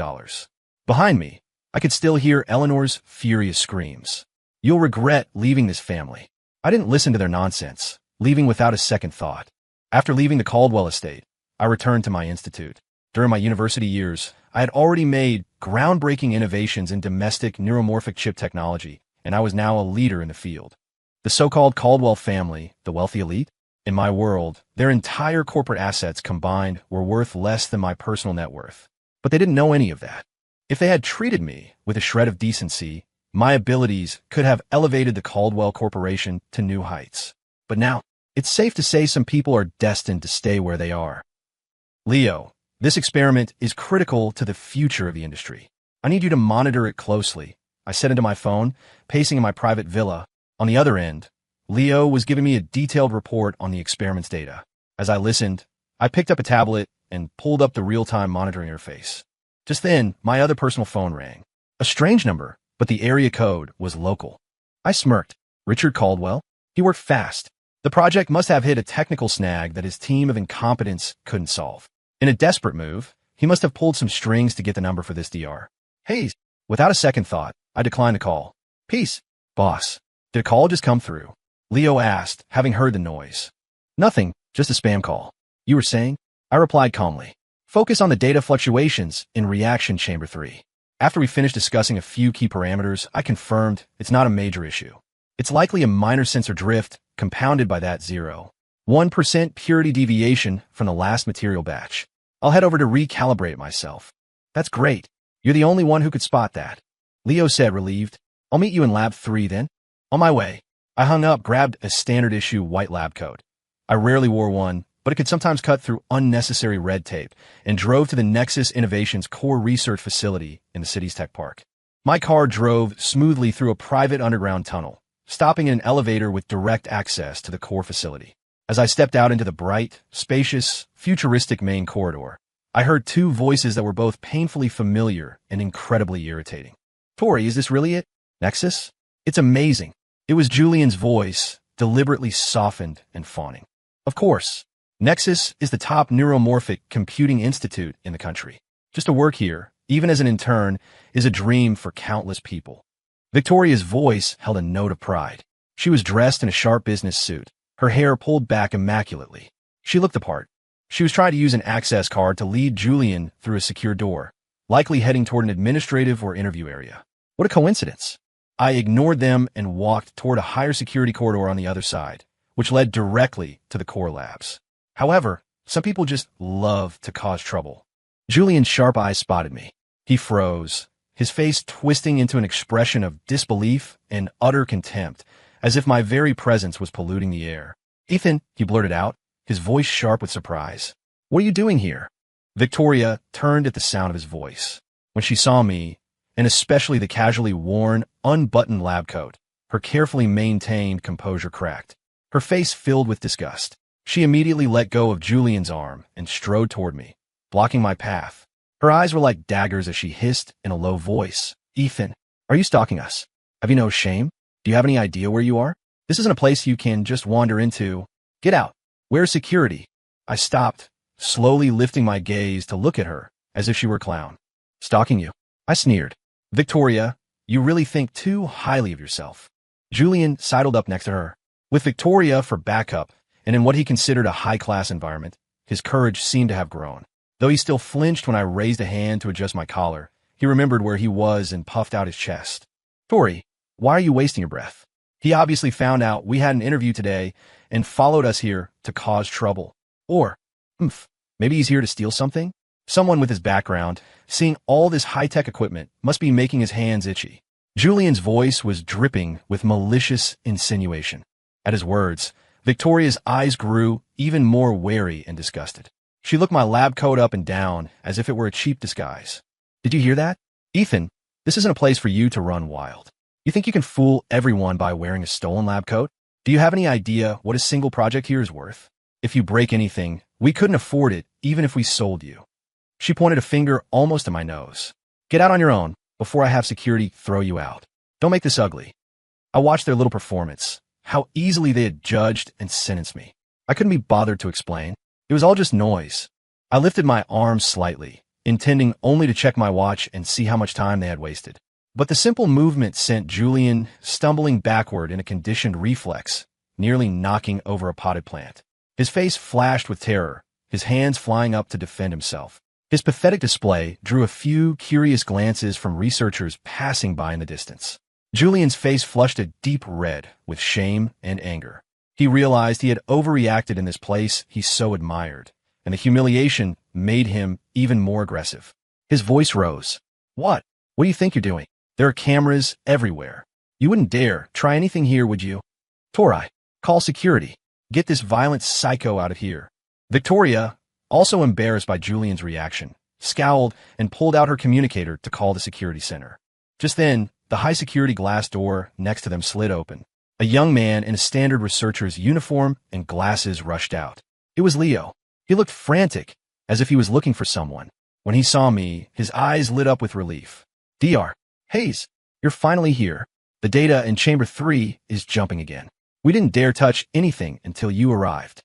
Behind me, I could still hear Eleanor's furious screams. You'll regret leaving this family. I didn't listen to their nonsense, leaving without a second thought. After leaving the Caldwell estate, I returned to my institute. During my university years, I had already made groundbreaking innovations in domestic neuromorphic chip technology, and I was now a leader in the field. The so-called Caldwell family, the wealthy elite, in my world, their entire corporate assets combined were worth less than my personal net worth. But they didn't know any of that. If they had treated me with a shred of decency, my abilities could have elevated the Caldwell Corporation to new heights. But now, it's safe to say some people are destined to stay where they are. Leo, this experiment is critical to the future of the industry. I need you to monitor it closely. I said into my phone, pacing in my private villa. On the other end, Leo was giving me a detailed report on the experiment's data. As I listened, I picked up a tablet and pulled up the real-time monitoring interface. Just then, my other personal phone rang. A strange number, but the area code was local. I smirked. Richard Caldwell? He worked fast. The project must have hit a technical snag that his team of incompetents couldn't solve. In a desperate move, he must have pulled some strings to get the number for this DR. Hey, without a second thought, I declined the call. Peace, boss. Did a call just come through? Leo asked, having heard the noise. Nothing, just a spam call. You were saying? I replied calmly. Focus on the data fluctuations in reaction chamber 3. After we finished discussing a few key parameters, I confirmed it's not a major issue. It's likely a minor sensor drift compounded by that 0.1% purity deviation from the last material batch. I'll head over to recalibrate myself. That's great. You're the only one who could spot that. Leo said, relieved. I'll meet you in lab 3 then. On my way. I hung up, grabbed a standard issue white lab coat. I rarely wore one, but it could sometimes cut through unnecessary red tape, and drove to the Nexus Innovations core research facility in the city's tech park. My car drove smoothly through a private underground tunnel, stopping in an elevator with direct access to the core facility. As I stepped out into the bright, spacious, futuristic main corridor, I heard two voices that were both painfully familiar and incredibly irritating. Tori, is this really it? Nexus? It's amazing. It was Julian's voice, deliberately softened and fawning. Of course. Nexus is the top neuromorphic computing institute in the country. Just to work here, even as an intern, is a dream for countless people. Victoria's voice held a note of pride. She was dressed in a sharp business suit, her hair pulled back immaculately. She looked the part. She was trying to use an access card to lead Julian through a secure door, likely heading toward an administrative or interview area. What a coincidence. I ignored them and walked toward a higher security corridor on the other side, which led directly to the core labs. However, some people just love to cause trouble. Julian's sharp eyes spotted me. He froze, his face twisting into an expression of disbelief and utter contempt, as if my very presence was polluting the air. Ethan, he blurted out, his voice sharp with surprise. What are you doing here? Victoria turned at the sound of his voice. When she saw me, and especially the casually worn, unbuttoned lab coat, her carefully maintained composure cracked. Her face filled with disgust. She immediately let go of Julian's arm and strode toward me, blocking my path. Her eyes were like daggers as she hissed in a low voice. Ethan, are you stalking us? Have you no shame? Do you have any idea where you are? This isn't a place you can just wander into. Get out. Where's security? I stopped, slowly lifting my gaze to look at her, as if she were a clown. Stalking you? I sneered. Victoria, you really think too highly of yourself. Julian sidled up next to her. With Victoria for backup, and in what he considered a high-class environment, his courage seemed to have grown. Though he still flinched when I raised a hand to adjust my collar, he remembered where he was and puffed out his chest. Tori, why are you wasting your breath? He obviously found out we had an interview today and followed us here to cause trouble. Or, maybe he's here to steal something? Someone with his background, seeing all this high-tech equipment, must be making his hands itchy. Julian's voice was dripping with malicious insinuation. At his words, Victoria's eyes grew even more wary and disgusted. She looked my lab coat up and down as if it were a cheap disguise. Did you hear that? Ethan, this isn't a place for you to run wild. You think you can fool everyone by wearing a stolen lab coat? Do you have any idea what a single project here is worth? If you break anything, we couldn't afford it even if we sold you. She pointed a finger almost at my nose. Get out on your own before I have security throw you out. Don't make this ugly. I watched their little performance, how easily they had judged and sentenced me. I couldn't be bothered to explain. It was all just noise. I lifted my arms slightly, intending only to check my watch and see how much time they had wasted. But the simple movement sent Julian stumbling backward in a conditioned reflex, nearly knocking over a potted plant. His face flashed with terror, his hands flying up to defend himself. His pathetic display drew a few curious glances from researchers passing by in the distance. Julian's face flushed a deep red with shame and anger. He realized he had overreacted in this place he so admired, and the humiliation made him even more aggressive. His voice rose. What? What do you think you're doing? There are cameras everywhere. You wouldn't dare try anything here, would you? Tori, call security. Get this violent psycho out of here. Victoria, also embarrassed by Julian's reaction, scowled and pulled out her communicator to call the security center. Just then, the high-security glass door next to them slid open. A young man in a standard researcher's uniform and glasses rushed out. It was Leo. He looked frantic, as if he was looking for someone. When he saw me, his eyes lit up with relief. Dr. Hayes, you're finally here. The data in Chamber 3 is jumping again. We didn't dare touch anything until you arrived.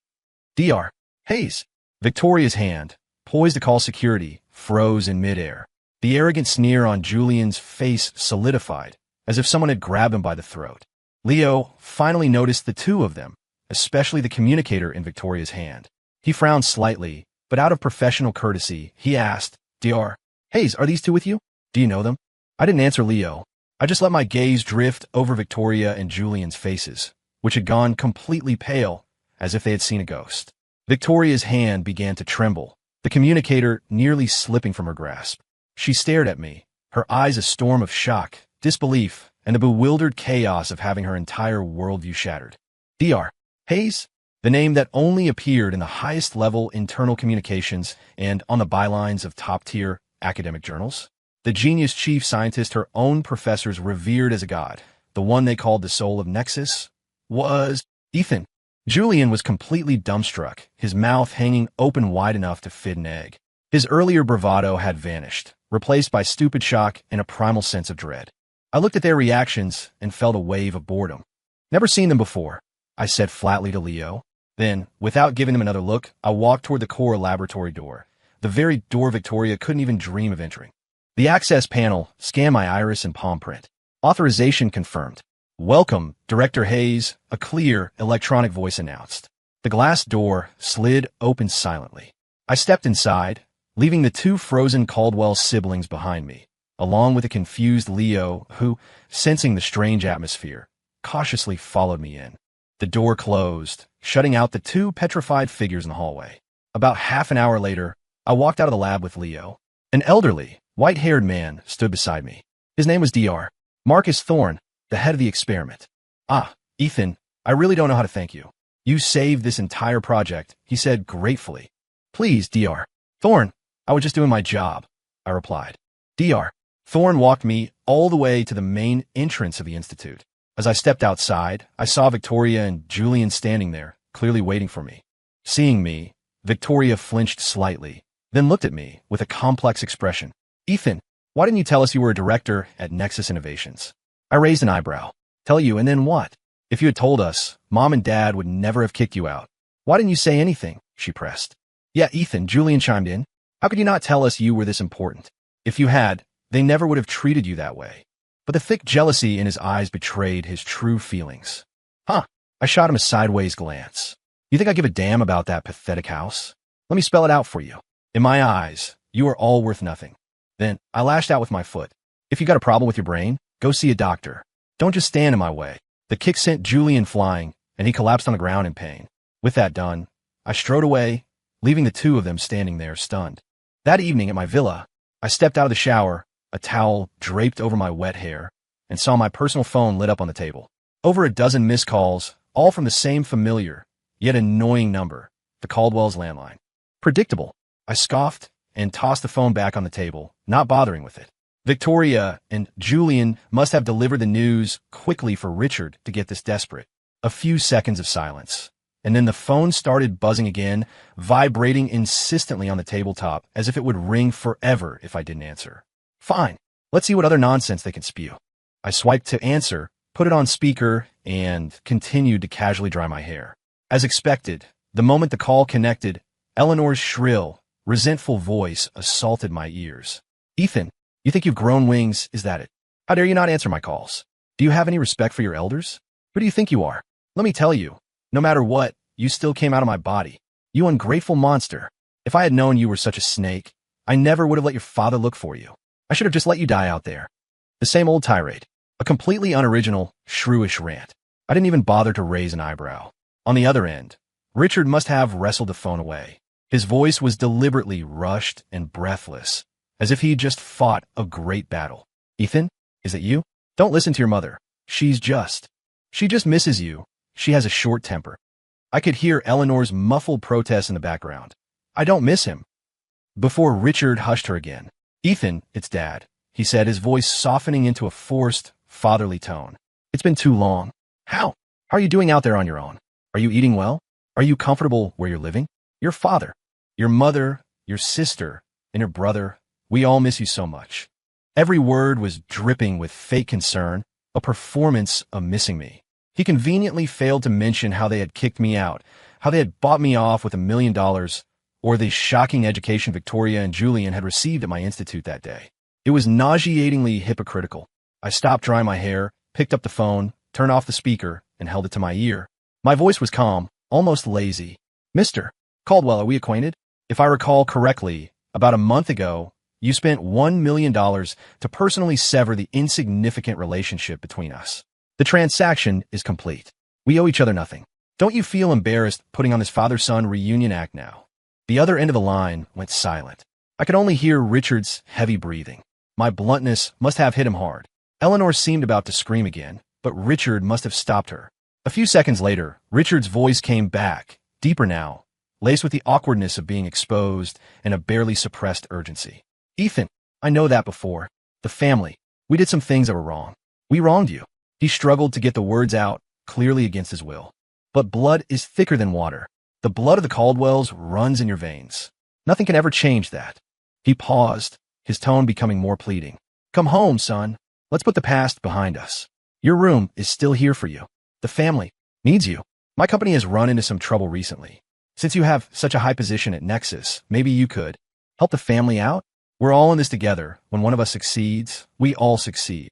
Dr. Hayes. Victoria's hand, poised to call security, froze in midair. The arrogant sneer on Julian's face solidified, as if someone had grabbed him by the throat. Leo finally noticed the two of them, especially the communicator in Victoria's hand. He frowned slightly, but out of professional courtesy, he asked, Dr. Hayes, are these two with you? Do you know them? I didn't answer Leo. I just let my gaze drift over Victoria and Julian's faces, which had gone completely pale, as if they had seen a ghost. Victoria's hand began to tremble, the communicator nearly slipping from her grasp. She stared at me, her eyes a storm of shock, disbelief, and the bewildered chaos of having her entire worldview shattered. Dr. Hayes, the name that only appeared in the highest level internal communications and on the bylines of top-tier academic journals. The genius chief scientist her own professors revered as a god, the one they called the soul of Nexus, was Ethan. Julian was completely dumbstruck, his mouth hanging open wide enough to fit an egg. His earlier bravado had vanished, replaced by stupid shock and a primal sense of dread. I looked at their reactions and felt a wave of boredom. Never seen them before, I said flatly to Leo. Then, without giving him another look, I walked toward the core laboratory door, the very door Victoria couldn't even dream of entering. The access panel scanned my iris and palm print. Authorization confirmed. Welcome, Director Hayes, a clear, electronic voice announced. The glass door slid open silently. I stepped inside, leaving the two frozen Caldwell siblings behind me, along with a confused Leo who, sensing the strange atmosphere, cautiously followed me in. The door closed, shutting out the two petrified figures in the hallway. About half an hour later, I walked out of the lab with Leo. An elderly, white-haired man stood beside me. His name was Dr. Marcus Thorne, the head of the experiment. Ah, Ethan, I really don't know how to thank you. You saved this entire project, he said gratefully. Please, Dr. Thorne, I was just doing my job, I replied. Dr. Thorne walked me all the way to the main entrance of the institute. As I stepped outside, I saw Victoria and Julian standing there, clearly waiting for me. Seeing me, Victoria flinched slightly, then looked at me with a complex expression. Ethan, why didn't you tell us you were a director at Nexus Innovations? I raised an eyebrow. Tell you, and then what? If you had told us, Mom and Dad would never have kicked you out. Why didn't you say anything? She pressed. Yeah, Ethan, Julian chimed in. How could you not tell us you were this important? If you had, they never would have treated you that way. But the thick jealousy in his eyes betrayed his true feelings. Huh, I shot him a sideways glance. You think I give a damn about that pathetic house? Let me spell it out for you. In my eyes, you are all worth nothing. Then I lashed out with my foot. If you got a problem with your brain, go see a doctor. Don't just stand in my way. The kick sent Julian flying, and he collapsed on the ground in pain. With that done, I strode away, leaving the two of them standing there stunned. That evening at my villa, I stepped out of the shower, a towel draped over my wet hair, and saw my personal phone lit up on the table. Over a dozen missed calls, all from the same familiar, yet annoying number, the Caldwell's landline. Predictable, I scoffed and tossed the phone back on the table, not bothering with it. Victoria and Julian must have delivered the news quickly for Richard to get this desperate. A few seconds of silence, and then the phone started buzzing again, vibrating insistently on the tabletop as if it would ring forever if I didn't answer. Fine, let's see what other nonsense they can spew. I swiped to answer, put it on speaker, and continued to casually dry my hair. As expected, the moment the call connected, Eleanor's shrill, resentful voice assaulted my ears. Ethan, you think you've grown wings, is that it? How dare you not answer my calls? Do you have any respect for your elders? Who do you think you are? Let me tell you, no matter what, you still came out of my body. You ungrateful monster. If I had known you were such a snake, I never would have let your father look for you. I should have just let you die out there. The same old tirade. A completely unoriginal, shrewish rant. I didn't even bother to raise an eyebrow. On the other end, Richard must have wrestled the phone away. His voice was deliberately rushed and breathless, as if he'd just fought a great battle. Ethan, is it you? Don't listen to your mother. She just misses you. She has a short temper. I could hear Eleanor's muffled protest in the background. I don't miss him. Before Richard hushed her again. Ethan, it's Dad, he said, his voice softening into a forced, fatherly tone. It's been too long. How are you doing out there on your own? Are you eating well? Are you comfortable where you're living? Your father, your mother, your sister, and your brother, we all miss you so much. Every word was dripping with fake concern, a performance of missing me. He conveniently failed to mention how they had kicked me out, how they had bought me off with $1 million, or the shocking education Victoria and Julian had received at my institute that day. It was nauseatingly hypocritical. I stopped drying my hair, picked up the phone, turned off the speaker, and held it to my ear. My voice was calm, almost lazy. Mr. Caldwell, are we acquainted? If I recall correctly, about a month ago, you spent $1 million to personally sever the insignificant relationship between us. The transaction is complete. We owe each other nothing. Don't you feel embarrassed putting on this father-son reunion act now? The other end of the line went silent. I could only hear Richard's heavy breathing. My bluntness must have hit him hard. Eleanor seemed about to scream again, but Richard must have stopped her. A few seconds later, Richard's voice came back, deeper now, laced with the awkwardness of being exposed and a barely suppressed urgency. Ethan, I know that before. The family. We did some things that were wrong. We wronged you. He struggled to get the words out, clearly against his will. But blood is thicker than water. The blood of the Caldwells runs in your veins. Nothing can ever change that. He paused, his tone becoming more pleading. Come home, son. Let's put the past behind us. Your room is still here for you. The family needs you. My company has run into some trouble recently. Since you have such a high position at Nexus, maybe you could help the family out? We're all in this together. When one of us succeeds, we all succeed.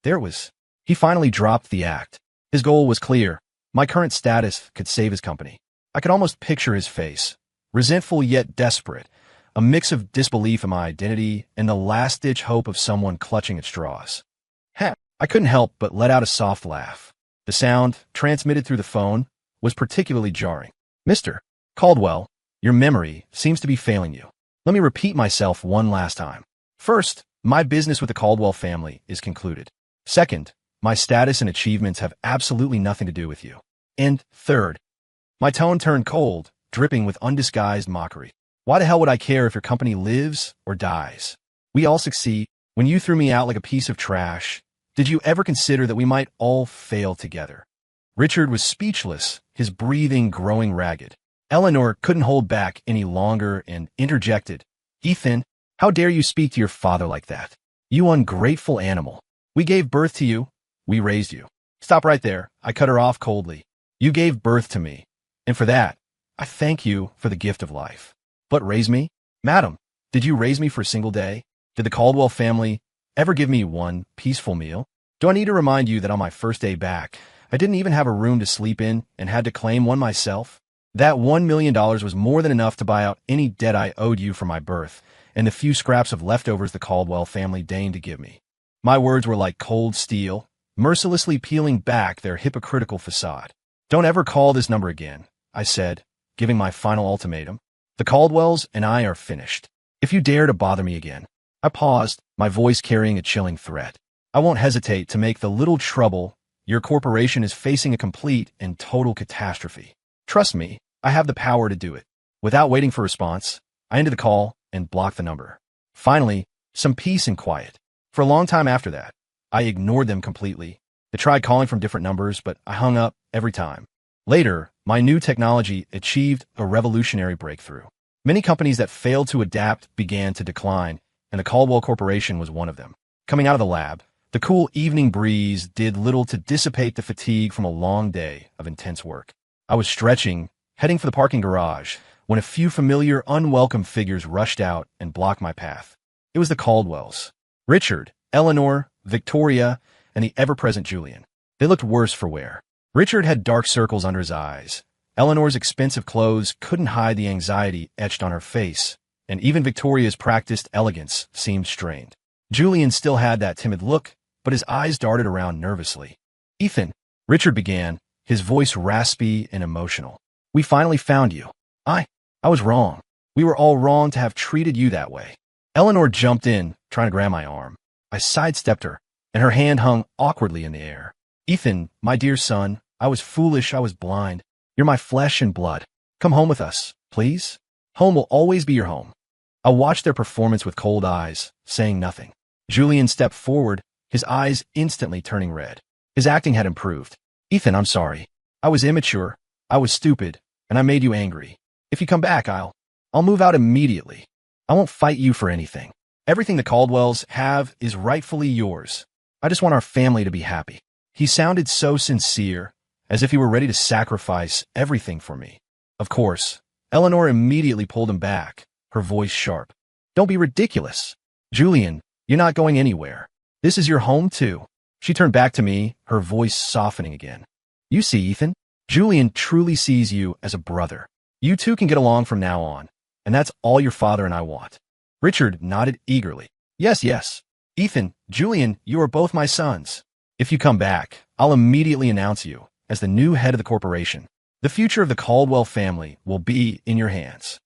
There it was. He finally dropped the act. His goal was clear. My current status could save his company. I could almost picture his face, resentful yet desperate, a mix of disbelief in my identity and the last-ditch hope of someone clutching at straws. I couldn't help but let out a soft laugh. The sound, transmitted through the phone, was particularly jarring. Mr. Caldwell, your memory seems to be failing you. Let me repeat myself one last time. First, my business with the Caldwell family is concluded. Second, my status and achievements have absolutely nothing to do with you. And third, my tone turned cold, dripping with undisguised mockery. Why the hell would I care if your company lives or dies? We all succeed. When you threw me out like a piece of trash, did you ever consider that we might all fail together? Richard was speechless, his breathing growing ragged. Eleanor couldn't hold back any longer and interjected. Ethan, how dare you speak to your father like that? You ungrateful animal. We gave birth to you. We raised you. Stop right there. I cut her off coldly. You gave birth to me. And for that, I thank you for the gift of life. But raise me? Madam, did you raise me for a single day? Did the Caldwell family ever give me one peaceful meal? Do I need to remind you that on my first day back, I didn't even have a room to sleep in and had to claim one myself? That $1 million was more than enough to buy out any debt I owed you for my birth and the few scraps of leftovers the Caldwell family deigned to give me. My words were like cold steel, mercilessly peeling back their hypocritical facade. Don't ever call this number again, I said, giving my final ultimatum. The Caldwells and I are finished. If you dare to bother me again. I paused, my voice carrying a chilling threat. I won't hesitate to make the little trouble. Your corporation is facing a complete and total catastrophe. Trust me, I have the power to do it. Without waiting for a response, I ended the call and blocked the number. Finally, some peace and quiet. For a long time after that, I ignored them completely. They tried calling from different numbers, but I hung up every time. Later, my new technology achieved a revolutionary breakthrough. Many companies that failed to adapt began to decline, and the Caldwell Corporation was one of them. Coming out of the lab, the cool evening breeze did little to dissipate the fatigue from a long day of intense work. I was stretching, heading for the parking garage, when a few familiar, unwelcome figures rushed out and blocked my path. It was the Caldwells. Richard, Eleanor, Victoria, and the ever-present Julian. They looked worse for wear. Richard had dark circles under his eyes. Eleanor's expensive clothes couldn't hide the anxiety etched on her face, and even Victoria's practiced elegance seemed strained. Julian still had that timid look, but his eyes darted around nervously. Ethan, Richard began, his voice raspy and emotional. We finally found you. I was wrong. We were all wrong to have treated you that way. Eleanor jumped in, trying to grab my arm. I sidestepped her, and her hand hung awkwardly in the air. Ethan, my dear son, I was foolish, I was blind. You're my flesh and blood. Come home with us, please. Home will always be your home. I watched their performance with cold eyes, saying nothing. Julian stepped forward, his eyes instantly turning red. His acting had improved. Ethan, I'm sorry. I was immature, I was stupid, and I made you angry. If you come back, I'll move out immediately. I won't fight you for anything. Everything the Caldwells have is rightfully yours. I just want our family to be happy. He sounded so sincere, as if he were ready to sacrifice everything for me. Of course, Eleanor immediately pulled him back, her voice sharp. Don't be ridiculous. Julian, you're not going anywhere. This is your home too. She turned back to me, her voice softening again. You see, Ethan, Julian truly sees you as a brother. You two can get along from now on, and that's all your father and I want. Richard nodded eagerly. Yes. Ethan, Julian, you are both my sons. If you come back, I'll immediately announce you as the new head of the corporation. The future of the Caldwell family will be in your hands.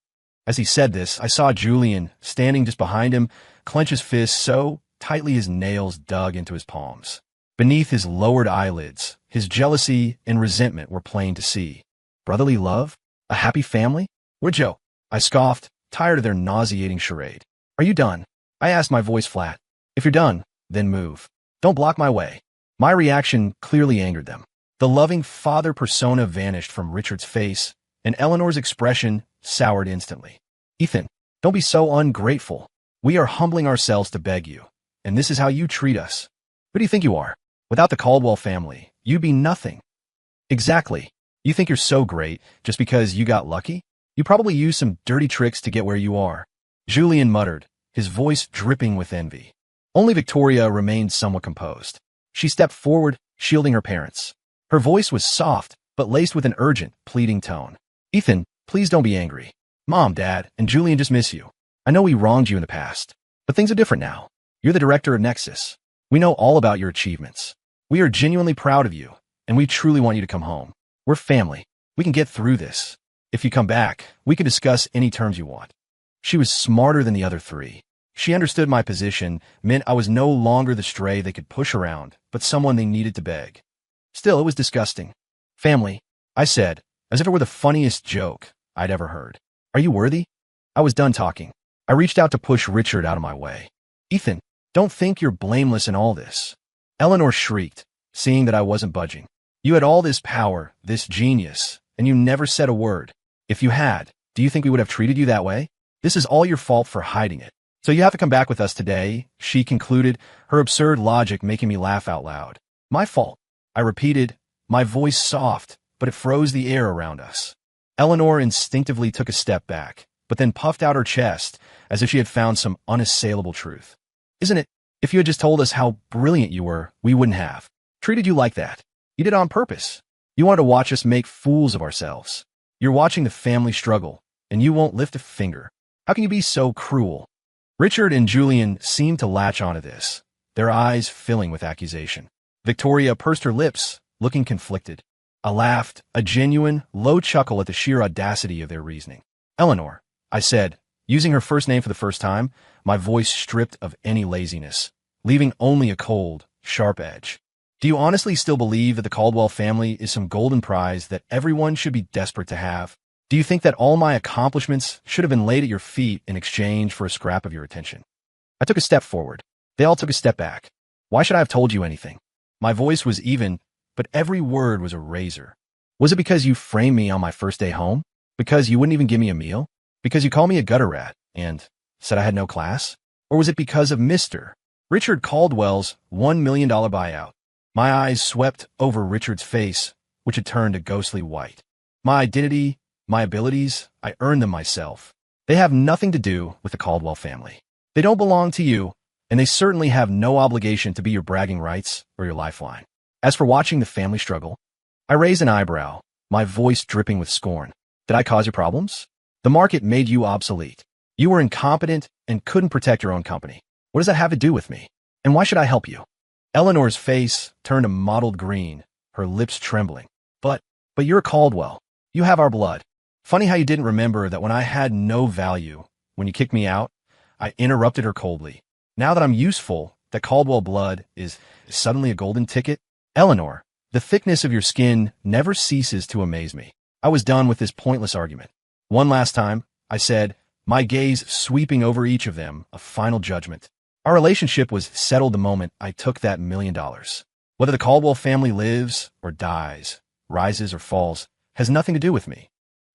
As he said this, I saw Julian, standing just behind him, clench his fists so tightly his nails dug into his palms. Beneath his lowered eyelids, his jealousy and resentment were plain to see. Brotherly love? A happy family? Where'd Joe? I scoffed, tired of their nauseating charade. Are you done? I asked, my voice flat. If you're done, then move. Don't block my way. My reaction clearly angered them. The loving father persona vanished from Richard's face, and Eleanor's expression soured instantly. Ethan, don't be so ungrateful. We are humbling ourselves to beg you, and this is how you treat us. Who do you think you are? Without the Caldwell family, you'd be nothing. Exactly. You think you're so great just because you got lucky? You probably used some dirty tricks to get where you are. Julian muttered, his voice dripping with envy. Only Victoria remained somewhat composed. She stepped forward, shielding her parents. Her voice was soft, but laced with an urgent, pleading tone. Ethan, please don't be angry. Mom, Dad, and Julian just miss you. I know we wronged you in the past, but things are different now. You're the director of Nexus. We know all about your achievements. We are genuinely proud of you, and we truly want you to come home. We're family. We can get through this. If you come back, we can discuss any terms you want. She was smarter than the other three. She understood my position meant I was no longer the stray they could push around, but someone they needed to beg. Still, it was disgusting. Family, I said, as if it were the funniest joke I'd ever heard. Are you worthy? I was done talking. I reached out to push Richard out of my way. Ethan, don't think you're blameless in all this. Eleanor shrieked, seeing that I wasn't budging. You had all this power, this genius, and you never said a word. If you had, do you think we would have treated you that way? This is all your fault for hiding it. So you have to come back with us today, she concluded, her absurd logic making me laugh out loud. My fault, I repeated, my voice soft, but it froze the air around us. Eleanor instinctively took a step back, but then puffed out her chest as if she had found some unassailable truth. Isn't it? If you had just told us how brilliant you were, we wouldn't have treated you like that. You did it on purpose. You wanted to watch us make fools of ourselves. You're watching the family struggle, and you won't lift a finger. How can you be so cruel? Richard and Julian seemed to latch onto this, their eyes filling with accusation. Victoria pursed her lips, looking conflicted. I laughed, a genuine, low chuckle at the sheer audacity of their reasoning. Eleanor, I said, using her first name for the first time, my voice stripped of any laziness, leaving only a cold, sharp edge. Do you honestly still believe that the Caldwell family is some golden prize that everyone should be desperate to have? Do you think that all my accomplishments should have been laid at your feet in exchange for a scrap of your attention? I took a step forward. They all took a step back. Why should I have told you anything? My voice was even, but every word was a razor. Was it because you framed me on my first day home? Because you wouldn't even give me a meal? Because you called me a gutter rat and said I had no class? Or was it because of Mr. Richard Caldwell's $1 million buyout? My eyes swept over Richard's face, which had turned a ghostly white. My identity, my abilities, I earned them myself. They have nothing to do with the Caldwell family. They don't belong to you, and they certainly have no obligation to be your bragging rights or your lifeline. As for watching the family struggle, I raised an eyebrow, my voice dripping with scorn. Did I cause you problems? The market made you obsolete. You were incompetent and couldn't protect your own company. What does that have to do with me? And why should I help you? Eleanor's face turned a mottled green, her lips trembling. But you're Caldwell. You have our blood. Funny how you didn't remember that when I had no value, when you kicked me out, I interrupted her coldly. Now that I'm useful, that Caldwell blood is suddenly a golden ticket? Eleanor, the thickness of your skin never ceases to amaze me. I was done with this pointless argument. One last time, I said, my gaze sweeping over each of them, a final judgment. Our relationship was settled the moment I took that $1 million. Whether the Caldwell family lives or dies, rises or falls, has nothing to do with me.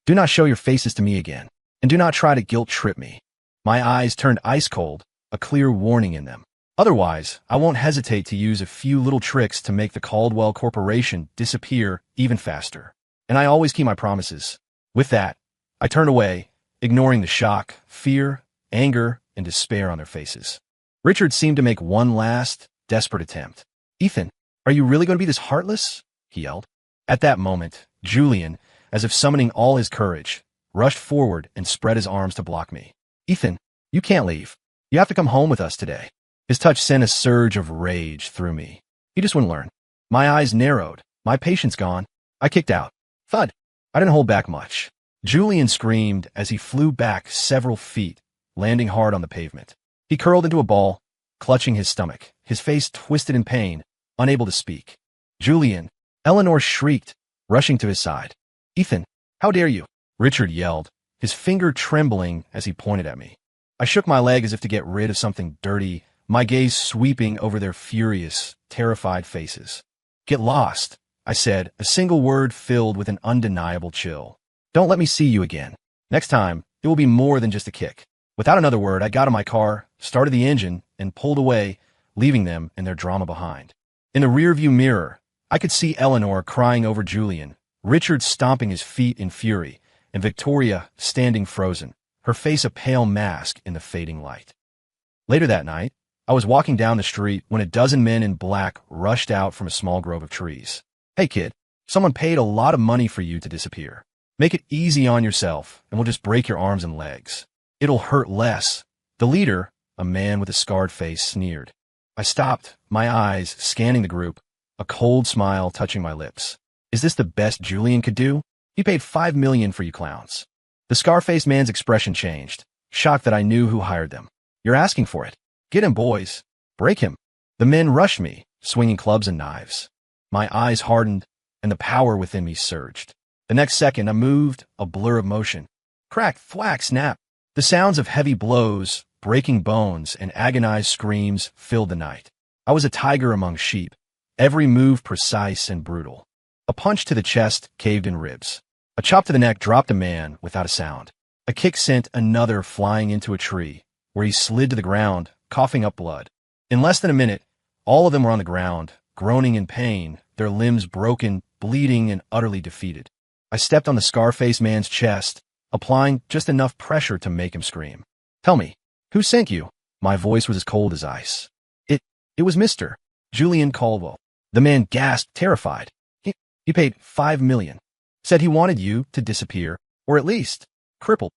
Do not show your faces to me again, and do not try to guilt-trip me. My eyes turned ice cold, a clear warning in them. Otherwise, I won't hesitate to use a few little tricks to make the Caldwell Corporation disappear even faster. And I always keep my promises. With that, I turned away, ignoring the shock, fear, anger, and despair on their faces. Richard seemed to make one last, desperate attempt. Ethan, are you really going to be this heartless? He yelled. At that moment, Julian, as if summoning all his courage, rushed forward and spread his arms to block me. Ethan, you can't leave. You have to come home with us today. His touch sent a surge of rage through me. He just wouldn't learn. My eyes narrowed, my patience gone. I kicked out. Thud. I didn't hold back much. Julian screamed as he flew back several feet, landing hard on the pavement. He curled into a ball, clutching his stomach, his face twisted in pain, unable to speak. Julian, Eleanor shrieked, rushing to his side. Ethan, how dare you? Richard yelled, his finger trembling as he pointed at me. I shook my leg as if to get rid of something dirty, my gaze sweeping over their furious, terrified faces. Get lost, I said, a single word filled with an undeniable chill. Don't let me see you again. Next time, it will be more than just a kick. Without another word, I got in my car, started the engine, and pulled away, leaving them and their drama behind. In the rearview mirror, I could see Eleanor crying over Julian, Richard stomping his feet in fury, and Victoria standing frozen, her face a pale mask in the fading light. Later that night, I was walking down the street when a dozen men in black rushed out from a small grove of trees. "Hey kid, someone paid a lot of money for you to disappear. Make it easy on yourself, and we'll just break your arms and legs. It'll hurt less." The leader, a man with a scarred face, sneered. I stopped, my eyes scanning the group, a cold smile touching my lips. Is this the best Julian could do? He paid $5 million for you clowns. The scar-faced man's expression changed, shocked that I knew who hired them. "You're asking for it. Get him, boys. Break him." The men rushed me, swinging clubs and knives. My eyes hardened, and the power within me surged. The next second, I moved, a blur of motion. Crack, thwack, snap. The sounds of heavy blows, breaking bones, and agonized screams filled the night. I was a tiger among sheep, every move precise and brutal. A punch to the chest caved in ribs. A chop to the neck dropped a man without a sound. A kick sent another flying into a tree, where he slid to the ground, coughing up blood. In less than a minute, all of them were on the ground, groaning in pain, their limbs broken, bleeding, and utterly defeated. I stepped on the scar-faced man's chest, applying just enough pressure to make him scream. "Tell me, who sent you?" My voice was as cold as ice. It was Mr. Julian Caldwell." The man gasped, terrified. He paid $5 million. Said he wanted you to disappear, or at least crippled."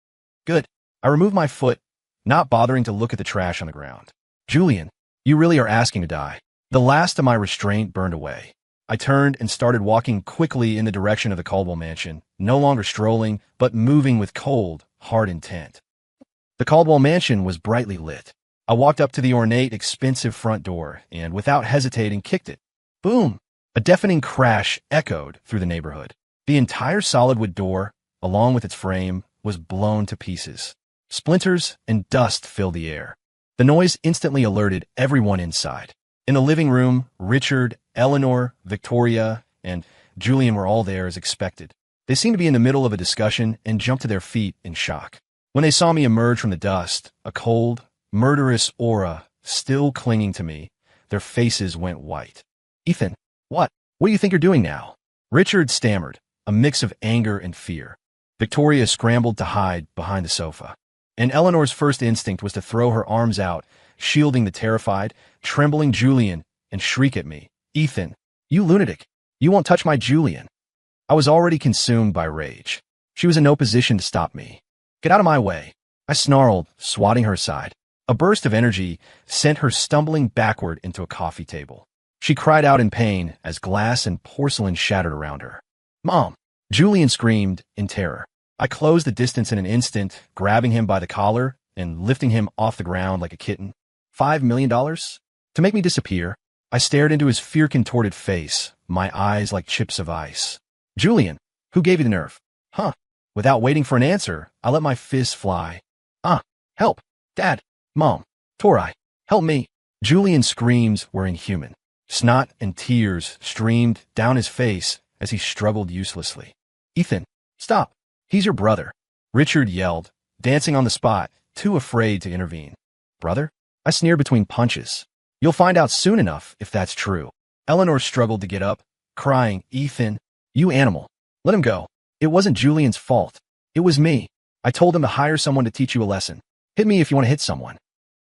"Good." I removed my foot, not bothering to look at the trash on the ground. "Julian, you really are asking to die." The last of my restraint burned away. I turned and started walking quickly in the direction of the Caldwell mansion, no longer strolling, but moving with cold, hard intent. The Caldwell mansion was brightly lit. I walked up to the ornate, expensive front door and, without hesitating, kicked it. Boom! A deafening crash echoed through the neighborhood. The entire solid wood door, along with its frame, was blown to pieces. Splinters and dust filled the air. The noise instantly alerted everyone inside. In the living room, Richard, Eleanor, Victoria, and Julian were all there as expected. They seemed to be in the middle of a discussion and jumped to their feet in shock. When they saw me emerge from the dust, a cold, murderous aura still clinging to me, their faces went white. "Ethan, what do you think you're doing now?" Richard stammered, a mix of anger and fear. Victoria scrambled to hide behind the sofa. And Eleanor's first instinct was to throw her arms out, shielding the terrified, trembling Julian, and shriek at me. "Ethan, you lunatic! You won't touch my Julian!" I was already consumed by rage. She was in no position to stop me. "Get out of my way!" I snarled, swatting her aside. A burst of energy sent her stumbling backward into a coffee table. She cried out in pain as glass and porcelain shattered around her. "Mom!" Julian screamed in terror. I closed the distance in an instant, grabbing him by the collar and lifting him off the ground like a kitten. $5 million? To make me disappear? I stared into his fear-contorted face, my eyes like chips of ice. "Julian, who gave you the nerve?" "Huh." Without waiting for an answer, I let my fists fly. Help! Dad! Mom! Tori! Help me!" Julian's screams were inhuman. Snot and tears streamed down his face as he struggled uselessly. "Ethan, stop! He's your brother," Richard yelled, dancing on the spot, too afraid to intervene. "Brother?" I sneered between punches. "You'll find out soon enough if that's true." Eleanor struggled to get up, crying, "Ethan, you animal. Let him go. It wasn't Julian's fault. It was me. I told him to hire someone to teach you a lesson. Hit me if you want to hit someone."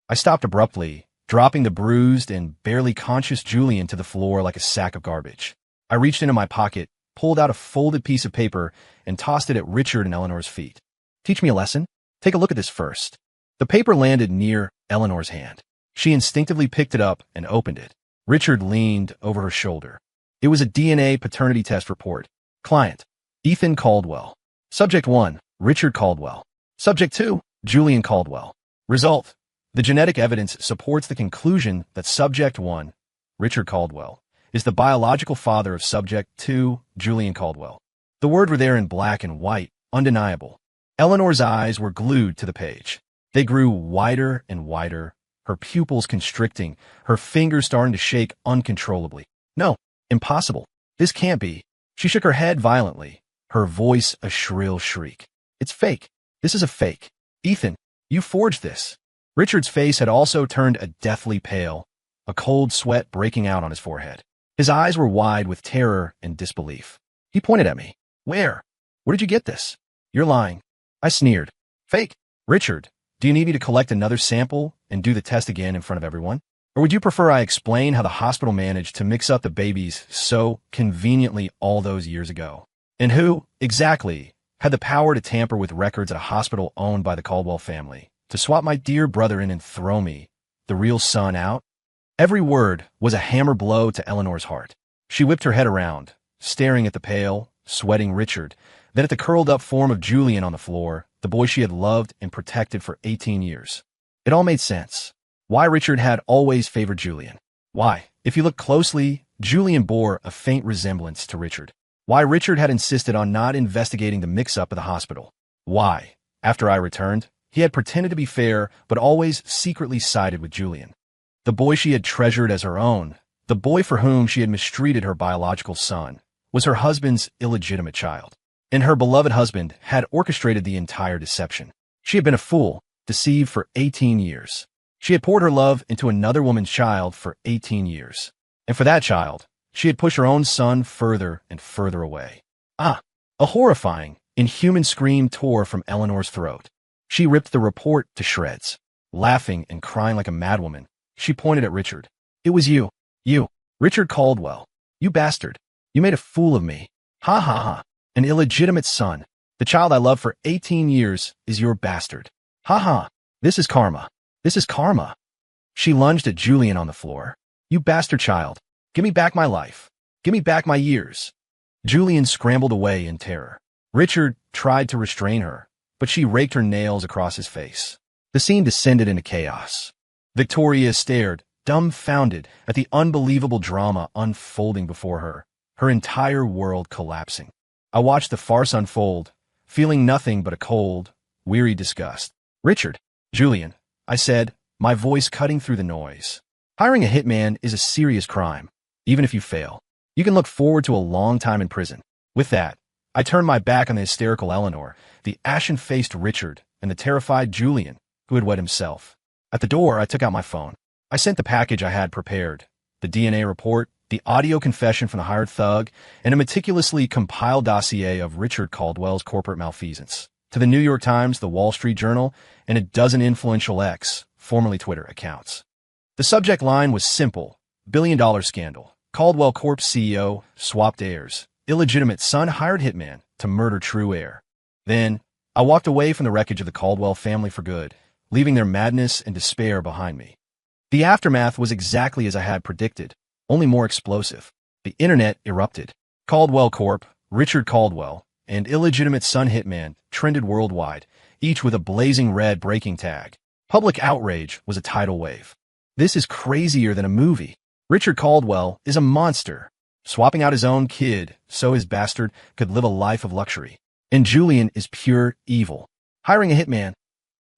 I stopped abruptly, dropping the bruised and barely conscious Julian to the floor like a sack of garbage. I reached into my pocket, pulled out a folded piece of paper, and tossed it at Richard and Eleanor's feet. "Teach me a lesson? Take a look at this first." The paper landed near Eleanor's hand. She instinctively picked it up and opened it. Richard leaned over her shoulder. It was a DNA paternity test report. Client: Ethan Caldwell. Subject 1, Richard Caldwell. Subject 2, Julian Caldwell. Result: the genetic evidence supports the conclusion that Subject 1, Richard Caldwell, is the biological father of Subject 2, Julian Caldwell. The words were there in black and white, undeniable. Eleanor's eyes were glued to the page. They grew wider and wider, her pupils constricting, her fingers starting to shake uncontrollably. "No, impossible. This can't be." She shook her head violently, her voice a shrill shriek. "It's fake. This is a fake. Ethan, you forged this." Richard's face had also turned a deathly pale, a a cold sweat breaking out on his forehead. His eyes were wide with terror and disbelief. He pointed at me. Where? Where did you get this? You're lying. I sneered. Fake. Richard, do you need me to collect another sample and do the test again in front of everyone? Or would you prefer I explain how the hospital managed to mix up the babies so conveniently all those years ago? And who, exactly, had the power to tamper with records at a hospital owned by the Caldwell family, to swap my dear brother in and throw me, the real son, out? Every word was a hammer blow to Eleanor's heart. She whipped her head around, staring at the pale, sweating Richard, then at the curled-up form of Julian on the floor, the boy she had loved and protected for 18 years. It all made sense. Why Richard had always favored Julian. Why, if you look closely, Julian bore a faint resemblance to Richard. Why Richard had insisted on not investigating the mix-up at the hospital. Why, after I returned, he had pretended to be fair but always secretly sided with Julian. The boy she had treasured as her own, the boy for whom she had mistreated her biological son, was her husband's illegitimate child. And her beloved husband had orchestrated the entire deception. She had been a fool, deceived for 18 years. She had poured her love into another woman's child for 18 years. And for that child, she had pushed her own son further and further away. A horrifying, inhuman scream tore from Eleanor's throat. She ripped the report to shreds. Laughing and crying like a madwoman, she pointed at Richard. It was you, Richard Caldwell. You bastard. You made a fool of me. Ha ha ha. An illegitimate son. The child I loved for 18 years is your bastard. Ha ha. This is karma. This is karma. She lunged at Julian on the floor. You bastard child. Give me back my life. Give me back my years. Julian scrambled away in terror. Richard tried to restrain her, but she raked her nails across his face. The scene descended into chaos. Victoria stared, dumbfounded, at the unbelievable drama unfolding before her, her entire world collapsing. I watched the farce unfold, feeling nothing but a cold, weary disgust. Richard, Julian, I said, my voice cutting through the noise. Hiring a hitman is a serious crime. Even if you fail, you can look forward to a long time in prison. With that, I turned my back on the hysterical Eleanor, the ashen-faced Richard, and the terrified Julian, who had wet himself. At the door, I took out my phone. I sent the package I had prepared, the DNA report, the audio confession from the hired thug, and a meticulously compiled dossier of Richard Caldwell's corporate malfeasance, to the New York Times, the Wall Street Journal, and a dozen influential X, formerly Twitter, accounts. The subject line was simple: billion-dollar scandal. Caldwell Corp CEO swapped heirs. Illegitimate son hired hitman to murder true heir. Then, I walked away from the wreckage of the Caldwell family for good, leaving their madness and despair behind me. The aftermath was exactly as I had predicted, only more explosive. The internet erupted. Caldwell Corp, Richard Caldwell, and illegitimate son hitman trended worldwide, each with a blazing red breaking tag. Public outrage was a tidal wave. This is crazier than a movie. Richard Caldwell is a monster, swapping out his own kid so his bastard could live a life of luxury. And Julian is pure evil. Hiring a hitman.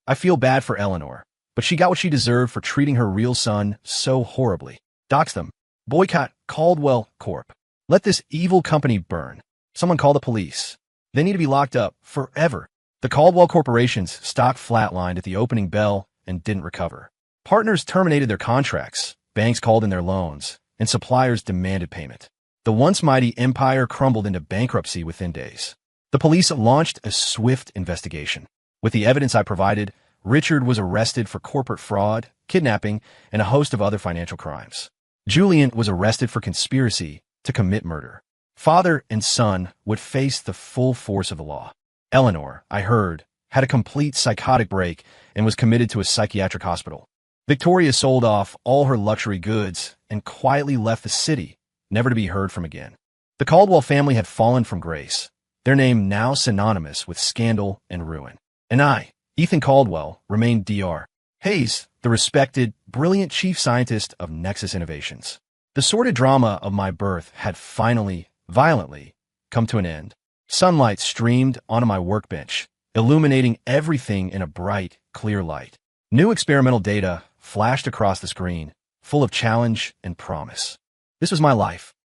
I feel bad for Eleanor, but she got what she deserved for treating her real son so horribly. Dox them. Boycott Caldwell Corp. Let this evil company burn. Someone call the police. They need to be locked up forever. The Caldwell Corporation's stock flatlined at the opening bell and didn't recover. Partners terminated their contracts, banks called in their loans, and suppliers demanded payment. The once mighty empire crumbled into bankruptcy within days. The police launched a swift investigation. With the evidence I provided, Richard was arrested for corporate fraud, kidnapping, and a host of other financial crimes. Julian was arrested for conspiracy to commit murder. Father and son would face the full force of the law. Eleanor, I heard, had a complete psychotic break and was committed to a psychiatric hospital. Victoria sold off all her luxury goods and quietly left the city, never to be heard from again. The Caldwell family had fallen from grace, their name now synonymous with scandal and ruin. And I, Ethan Caldwell, remained Dr. Hayes, the respected, brilliant chief scientist of Nexus Innovations. The sordid drama of my birth had finally, violently, come to an end. Sunlight streamed onto my workbench, illuminating everything in a bright, clear light. New experimental data flashed across the screen, full of challenge and promise. This was my life.